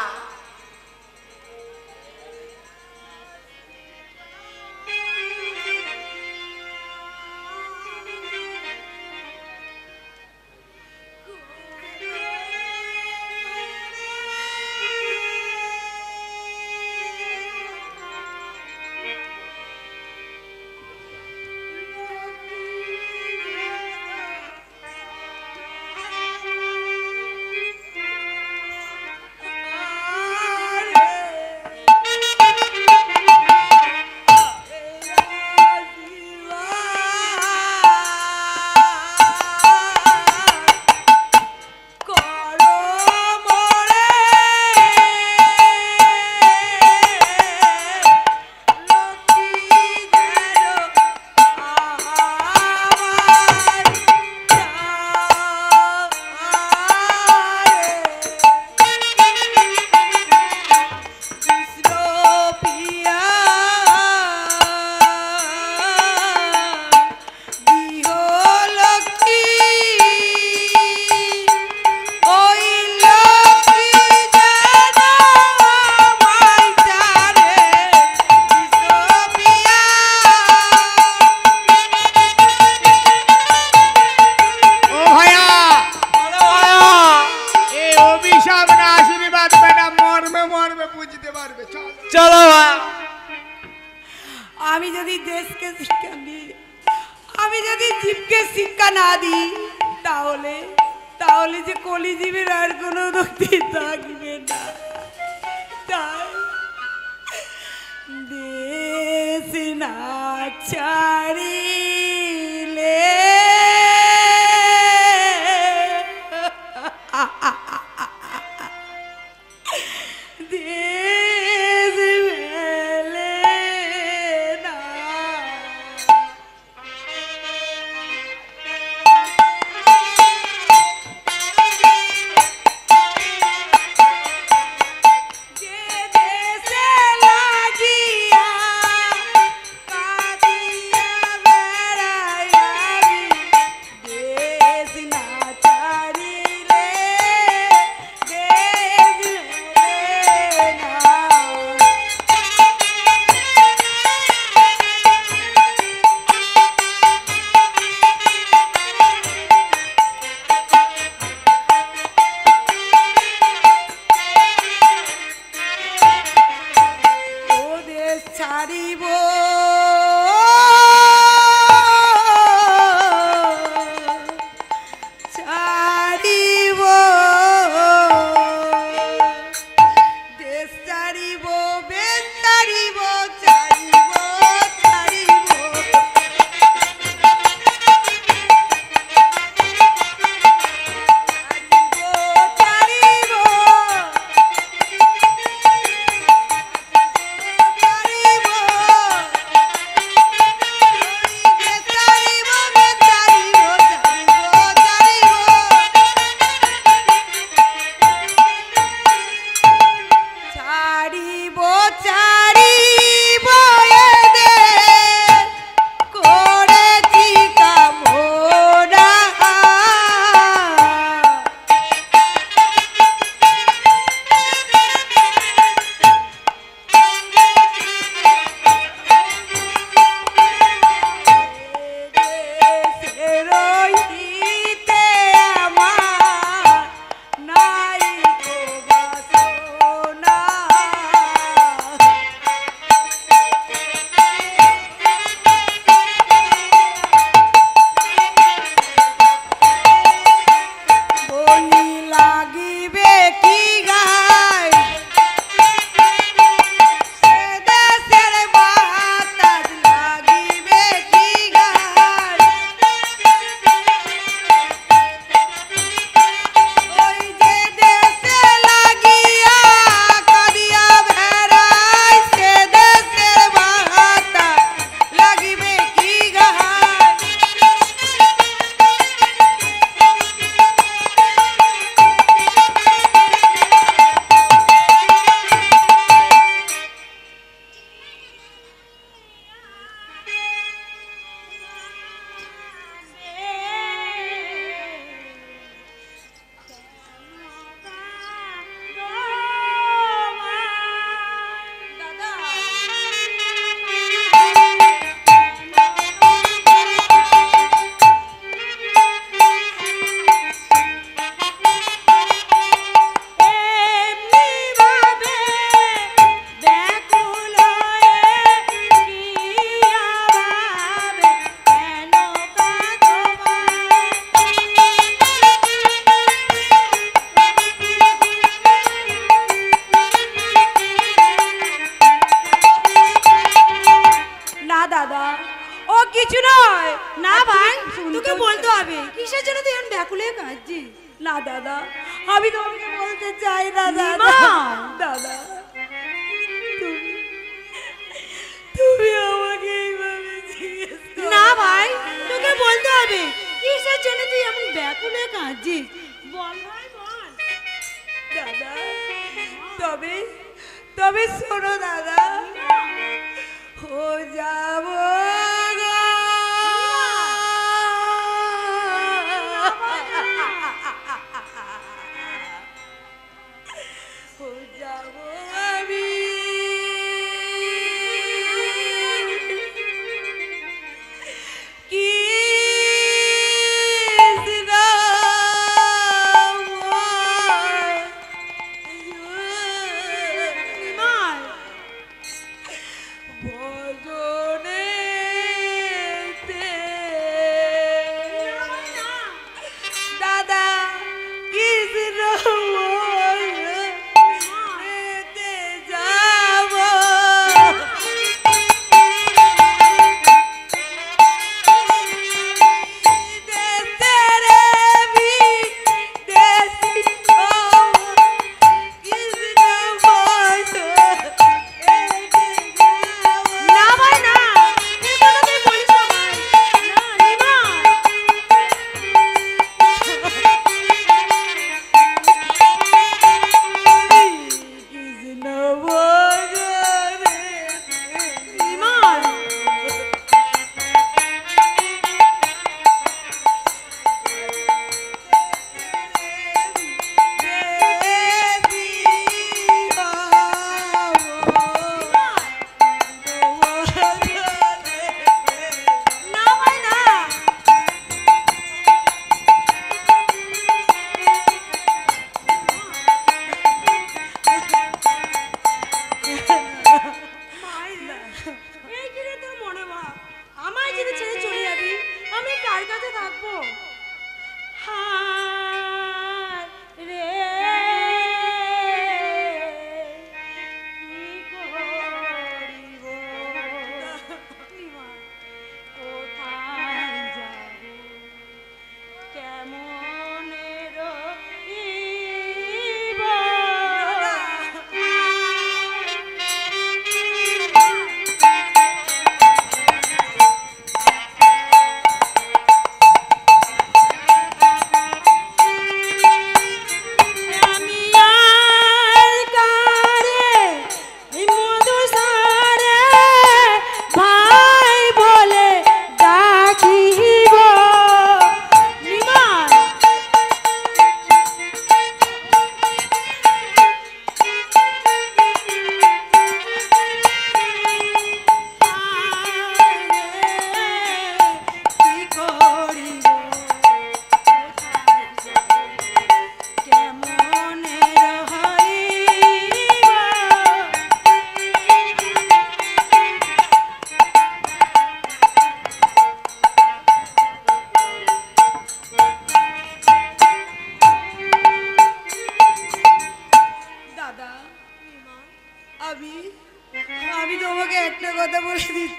টিকা না দিই তাহলে তাহলে যে কলিজীবের আর কোনো গতি থাকবে না। তাই দেশ না ছাড়িলে দেশ মেলে না। যে দেশে লাগিয়া কাঁদিয়া বেড়াই আমি, দেশ না ছাড়িলে দেশ মেলে না। ও দেশ ছাড়িব ছাড়িব দেশ ছাড়িব বেশ ছাড়িব ছাড়িব ছাড়িব ছাড়িব ছাড়িব এদের করেছি কামনা। দেশের রইতে আমার নাই গো বাসনা। বলি লাগিবে কি গায় সে দেশের বাতাস লাগিবে কি গায়। ওই যে দেশে লাগিয়া কাঁদিয়া বেড়াই সে দেশের বাতাস লাগিবে কি গায়। না দাদা ও কিছু নয়। না ভাই, শুনতে তোকে বলতে হবে কিসের জন্য তুই এখন ব্যাকুলে কাঁদছিস। না দাদা আমি তোমাকে বলতে চাই না দাদা। মা! দাদা তুমি তুমি আমাকে এইভাবে জিজ্ঞেস করো না ভাই, তোকে বলতে হবে কিসের জন্য তুই এখন ব্যাকুলে কাঁদছিস। বল ভাই বল। দাদা তবে তবে শোনো দাদা ও যাব গো। ও যাব আমি কি ভজনে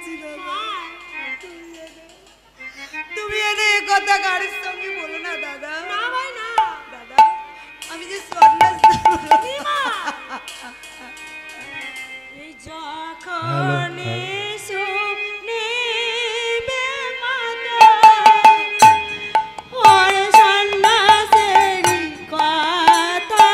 বলছি দাদা, তুমি এনে এ কথা গাড়ির সঙ্গে বলো না দাদা। না ভাই না। দাদা আমি যে সন্ন্যাস এই যখন শুনিবে মাতা ওই সন্ন্যাসেরই কথা।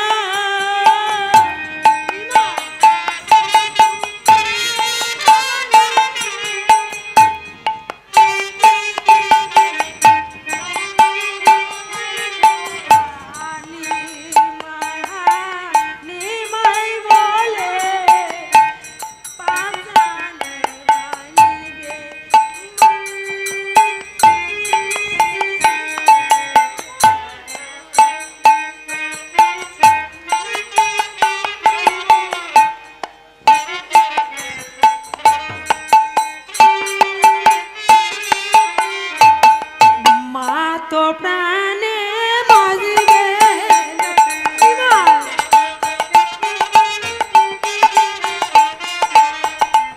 নিমাই বলে পাশানে রানিবে মা তো প্রাণে বাজিবে না।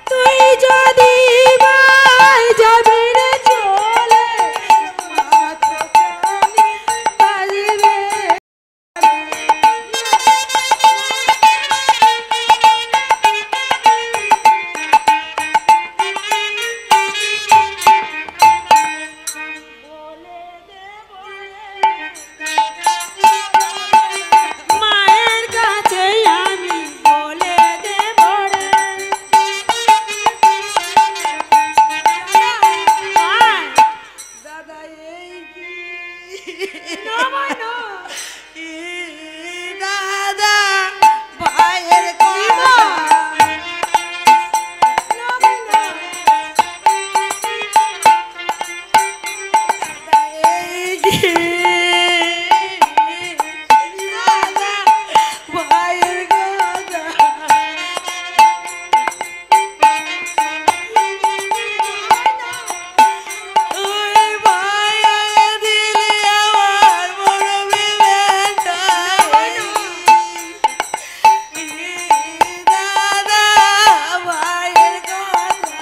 তুই যদি ভাই যাবি রে চলে মা তো প্রাণে বাজিবে। মায়ের কাছে আমি বলে দেব রে। দাদা এই কি না ভাই না। দাদা ভাইয়ের কথা না ভাই না। এই কি দাদা ভাইয়ের কথা ওই ভাই দিলে আমার মরবে বেটা দাদা ভাইয়ের কথা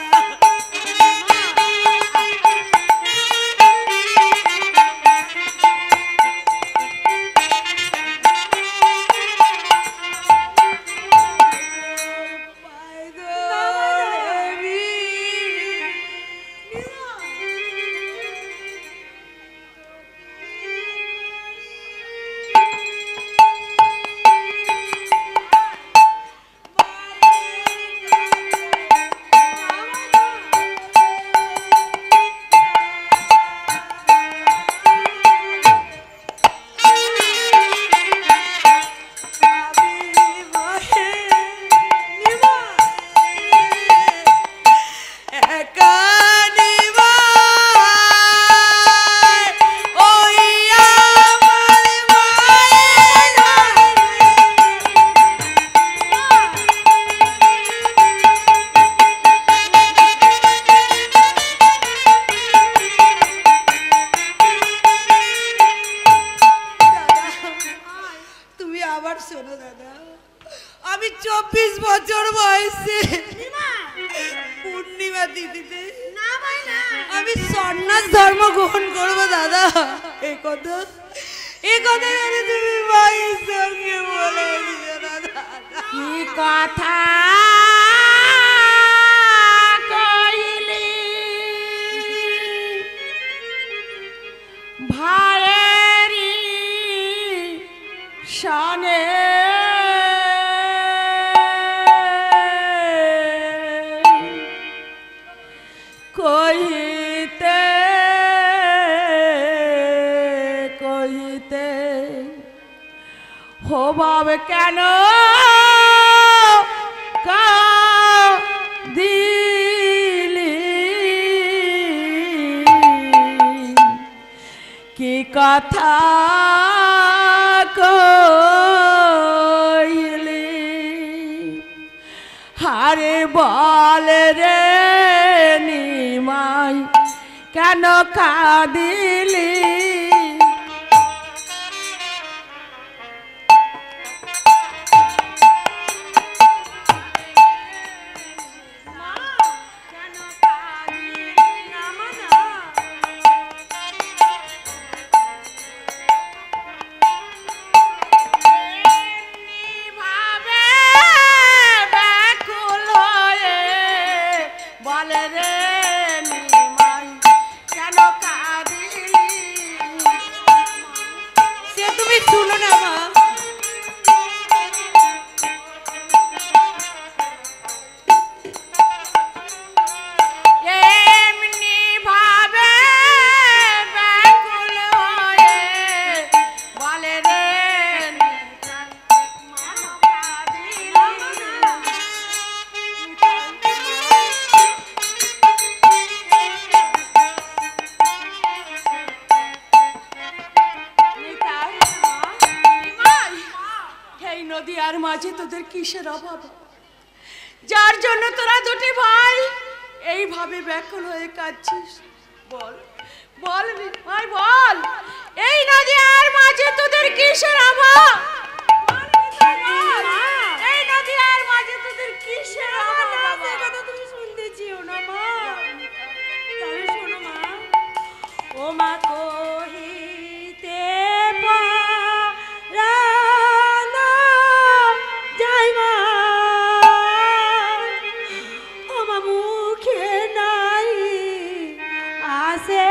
তুমি আবার শোনো দাদা, আমি 24 বছর বয়সে পূর্ণিমা তিথিতে না ভাই না। আমি সন্ন্যাস ধর্ম গ্রহণ করবো দাদা। এই কথা জানি তুমি ভাইয়ের সঙ্গে বলে দিও না দাদা। কি কথা কইলি ভাইয়েরি শানে কহিতে কহিতে হবাব কেন দিলি কি কথা কইলি হারে বল রে নিমাই কেন কাঁদিলি কেন নদী আর মাঝে তোদের কিসের অভাব, যার জন্য তোরা দুটি ভাই এইভাবে ব্যাকুল হয়ে কাঁদছিস? বল বল ভাই বল, এই নদী আর মাঝে তোদের কিসের অভাব? এই নদী আর মাঝে তোদের কিসের অভাব? কথা তুমি শুনতে চেও না মা, তবে শোনো মা। ও মা কহিতে পারানো যাই মা, ও মা মুখে নাই আসে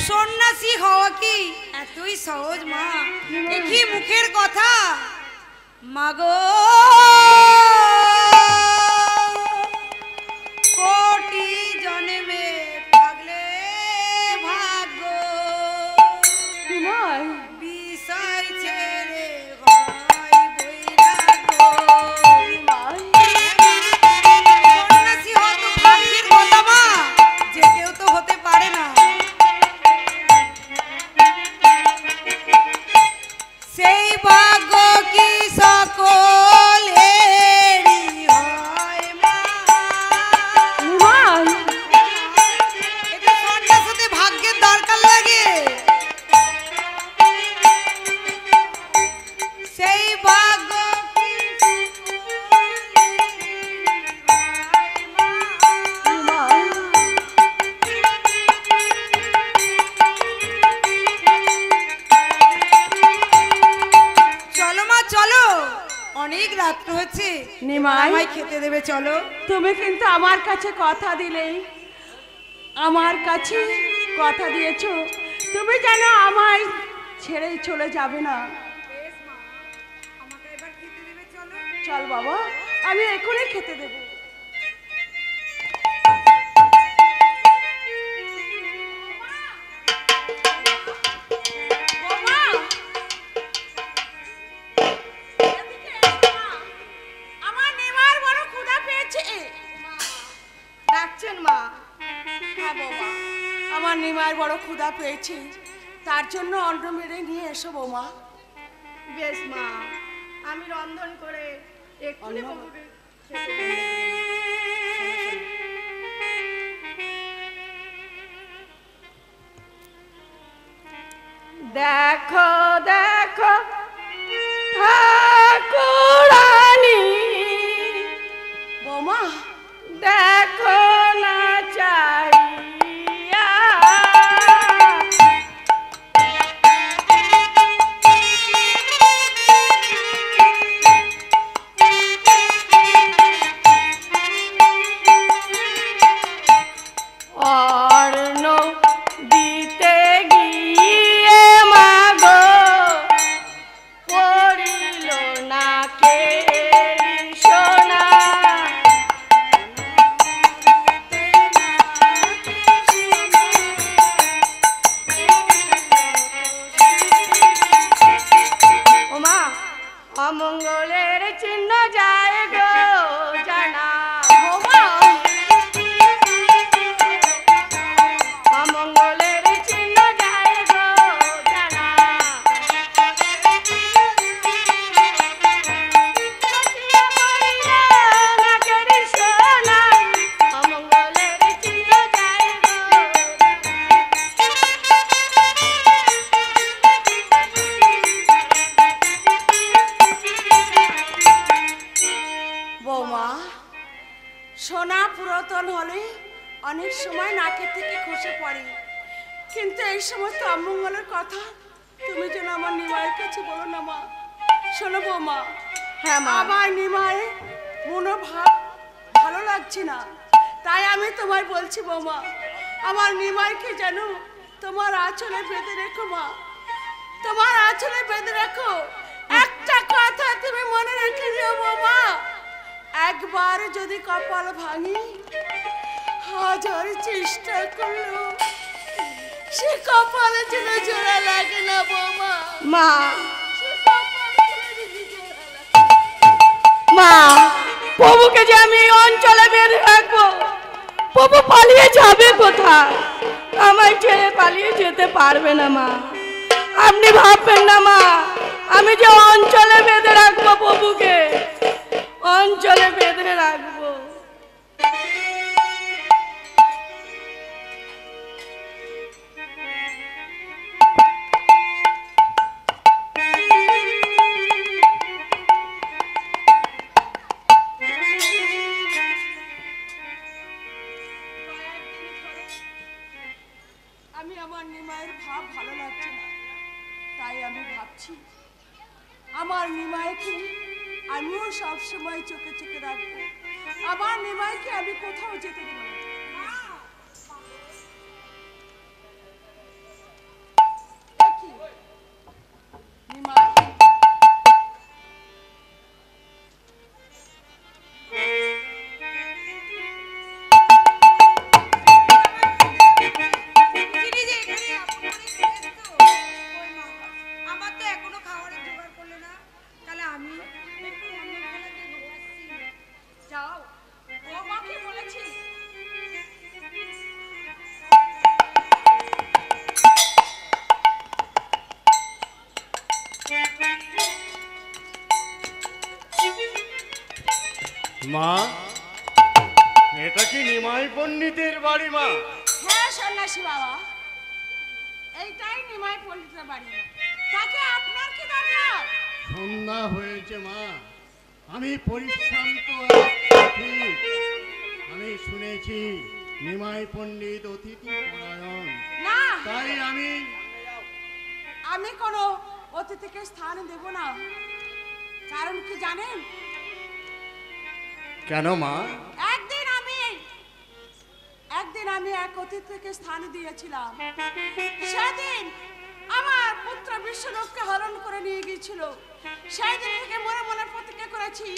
সন্ন্যাসী হওয়া কি এতই সহজ মা? কি মুখের কথা মাগো, কোটি জন্মে থাকলে ভাগ্য বিষয় ছেড়ে হয় বৈরাগ্য। সন্ন্যাসী হওয়া তো ভাগ্যের কথা মা, যে কেউ তো হতে পারে না। সেই ভাগ্য কি সকলেরই হয় মা? এটা সন্ন্যাসীতে ভাগ্যের দরকার লাগে। সেই ভাগ্য কি চলো মা চলো, অনেক রাত্র হয়েছে, নিমাই খেতে দেবে চলো। তুমি কিন্তু আমার কাছে কথা দিলেই, আমার কাছে কথা দিয়েছো তুমি যেন আমায় ছেড়ে চলে যাবে না। আমাকে এবার খেতে দেবে চলো। চল বাবা, আমি এখনই খেতে দেবো। আমার নিমার বড় ক্ষুধা পেয়েছে। ডাকছেন মা? হ্যাঁ বাবা, আমার নিমার বড় ক্ষুধা পেয়েছে, তার জন্য অন্ন মেরে নিয়ে এসো বৌমা। বেশ মা, আমি রন্ধন করে এক্ষুনি বাবুকে খেতে দেব। দেখো দেখো ঠাকুরানী, বৌমা দেখো না চাইয়া, অর্ণ দিতে গিয়ে মাগো পড়িল না কে সোনা, ওমা অমঙ্গলের চিহ্ন যায় গো জানা, ওমা অমঙ্গলের চিহ্ন যায় গো জানা, নাকের সোনা অমঙ্গলের চিহ্ন যায় গো। বৌমা, সোনা পুরাতন হলে অনেক সময় নাকের থেকে খসে পড়ে, কিন্তু এই সমস্ত অমঙ্গলের কথা তুমি যেন আমার নিমাইয়ের কাছে বলো না মা। শোনো বৌমা, হ্যাঁ মা, আমার নিমাইয়ের মনোভাব ভালো লাগছে না, তাই আমি তোমায় বলছি বৌমা, আমার নিমাইকে যেন তোমার আঁচলে বেঁধে রেখো মা, তোমার আঁচলে বেঁধে রেখো। একটা কথা তুমি মনে রেখে দিও বৌমা, একবার যদি কপাল ভাঙি হাজার চেষ্টা করলো সে কপালে যেন জোড়া লাগে না বৌমা। মা মা, প্রভুকে যে আমি এই অঞ্চলে বেঁধে রাখবো, প্রভু পালিয়ে যাবে কোথায়? আমায় ছেড়ে পালিয়ে যেতে পারবে না মা, আপনি ভাববেন না মা, আমি যে অঞ্চলে বেঁধে রাখবো প্রভুকে, অঞ্চলে বেঁধে রাখবো। আমি আমার নিমাইয়ের ভাব ভালো লাগছে না, তাই আমি ভাবছি আমার নিমাইকে আমিও সবসময় চোখে চোখে রাখবো, আমার নিমাইকে আমি কোথাও যেতে দেব না। মা, এটা কি নিমাই পণ্ডিতের বাড়ি মা? হ্যাঁ সন্ন্যাসী বাবা, এইটাই নিমাই পণ্ডিতের বাড়ি। তাকে আপনার কি দরকার? সন্ধ্যা হয়েছে মা, আমি পরিশ্রান্ত পথিক। আমি শুনেছি নিমাই পণ্ডিত অতিথি পরায়ণ, না, তাই আমি কোনো অতিথিকে স্থান দেব না। কারণ কি জানেন? কেন মা? একদিন আমি এক অতিথিকে স্থান দিয়েছিলাম। সেদিন আমার পুত্র বিশ্বলোককে হরণ করে নিয়ে গিয়েছিল। সেই দিন থেকে মনে মনে প্রতিজ্ঞা করেছি,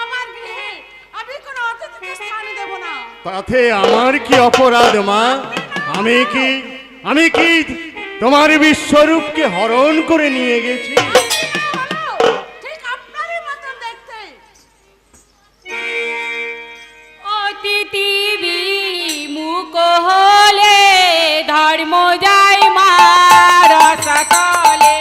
আমার গৃহে আমি কোনো অতিথিকে স্থান দেব না। তাতে আমার কি অপরাধ মা? আমি কি তোমার বিশ্বরূপকে হরণ করে নিয়ে গেছি? ঠিক আপনারই মতন দেখতে। অতিথি বিমুখ হলে ধর্ম যায় মা রসতলে।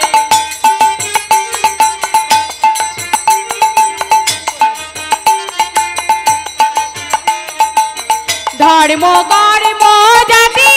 ধর্ম কর্ম জাতি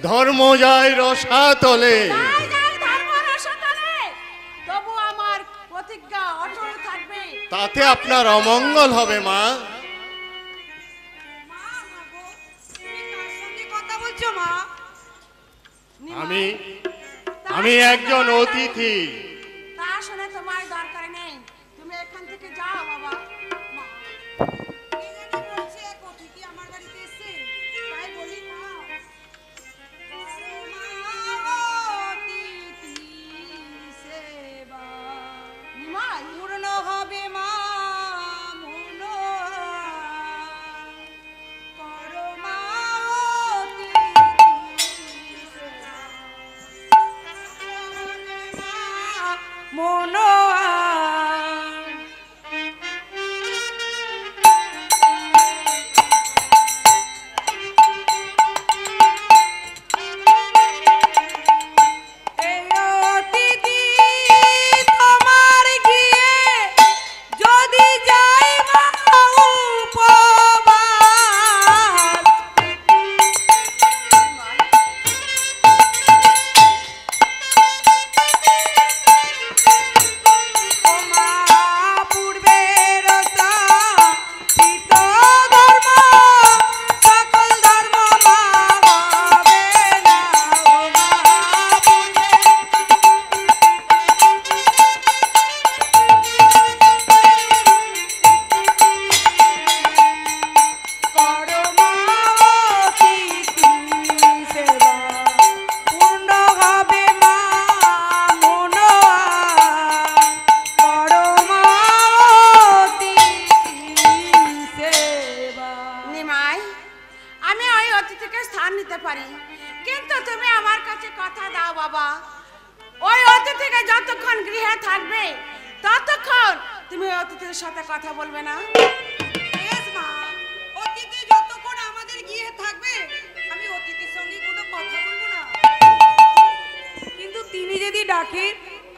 ধর্ম যায় রসাতলে। তবু আমার প্রতিজ্ঞা অটল থাকবে। তাতে আপনার অমঙ্গল হবে মা। আমি একজন অতিথি। তা শুনে তোমার দরকার নেই, তুমি এখান থেকে যাও বাবা।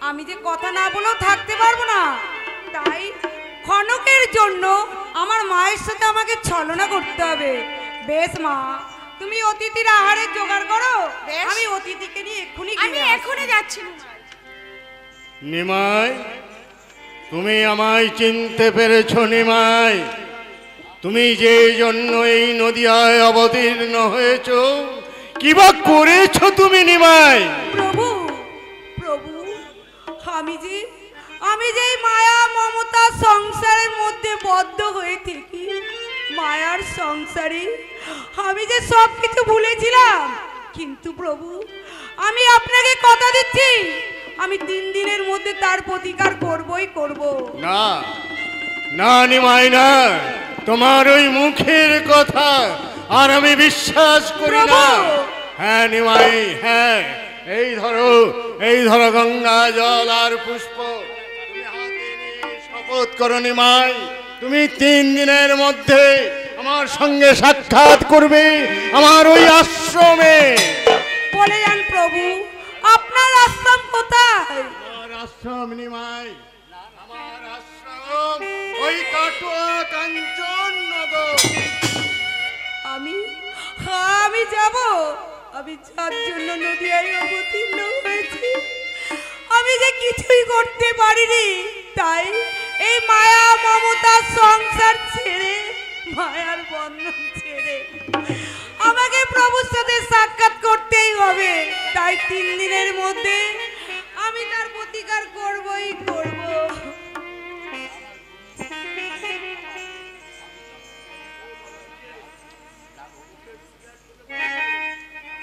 আমি যে কথা না বলেও থাকতে পারবো না, তাই ক্ষণকের জন্য আমার মায়ের সাথে আমাকে ছলনা করতে হবে। বেশ মা, তুমি অতিথির আহারের জোগাড় করো, বেশ। আমি অতিথিকে নিয়ে এক্ষুনি আমি এখনই যাচ্ছি। নিমাই, তুমি আমায় চিনতে পেরেছ নিমাই? তুমি যে জন্য এই নদিয়ায় অবতীর্ণ হয়েছ, কি বা করেছ তুমি নিমাই? প্রভু, প্রভু, আমি যে মায়া মমতা সংসারের মধ্যে বদ্ধ হয়ে থাকি, মায়ার সংসারে আমি যে সব কিছু ভুলেছিলাম। কিন্তু প্রভু, আমি আপনাকে কথা দিচ্ছি, আমি 3 দিনের মধ্যে তার প্রতিকার করবই করব। না না নিমাই, না, তোমার ওই মুখের কথা আর আমি বিশ্বাস করি না। হ্যাঁ নিমাই, হ্যাঁ, এই ধরো গঙ্গা জল আর পুষ্প, তুমি হাতে নিয়ে শপথ করো নিমাই, তুমি 3 দিনের মধ্যে আমার সঙ্গে সাক্ষাৎ করবে আমার ওই আশ্রমে। বলে যান প্রভু, আপনার আশ্রম কোথায়? আমার আশ্রম নিমাই, আমার আশ্রম ওই কাটোয়া কাঞ্চন নগর। আমি যাব, আমি যার জন্য নদিয়ায় অবতীর্ণ হয়েছি, আমি যে কিছুই করতে পারিনি, তাই এই মায়া মমতা সংসার ছেড়ে, মায়ার বন্ধন ছেড়ে আমাকে প্রভুর সাথে সাক্ষাৎ করতেই হবে। তাই 3 দিনের মধ্যে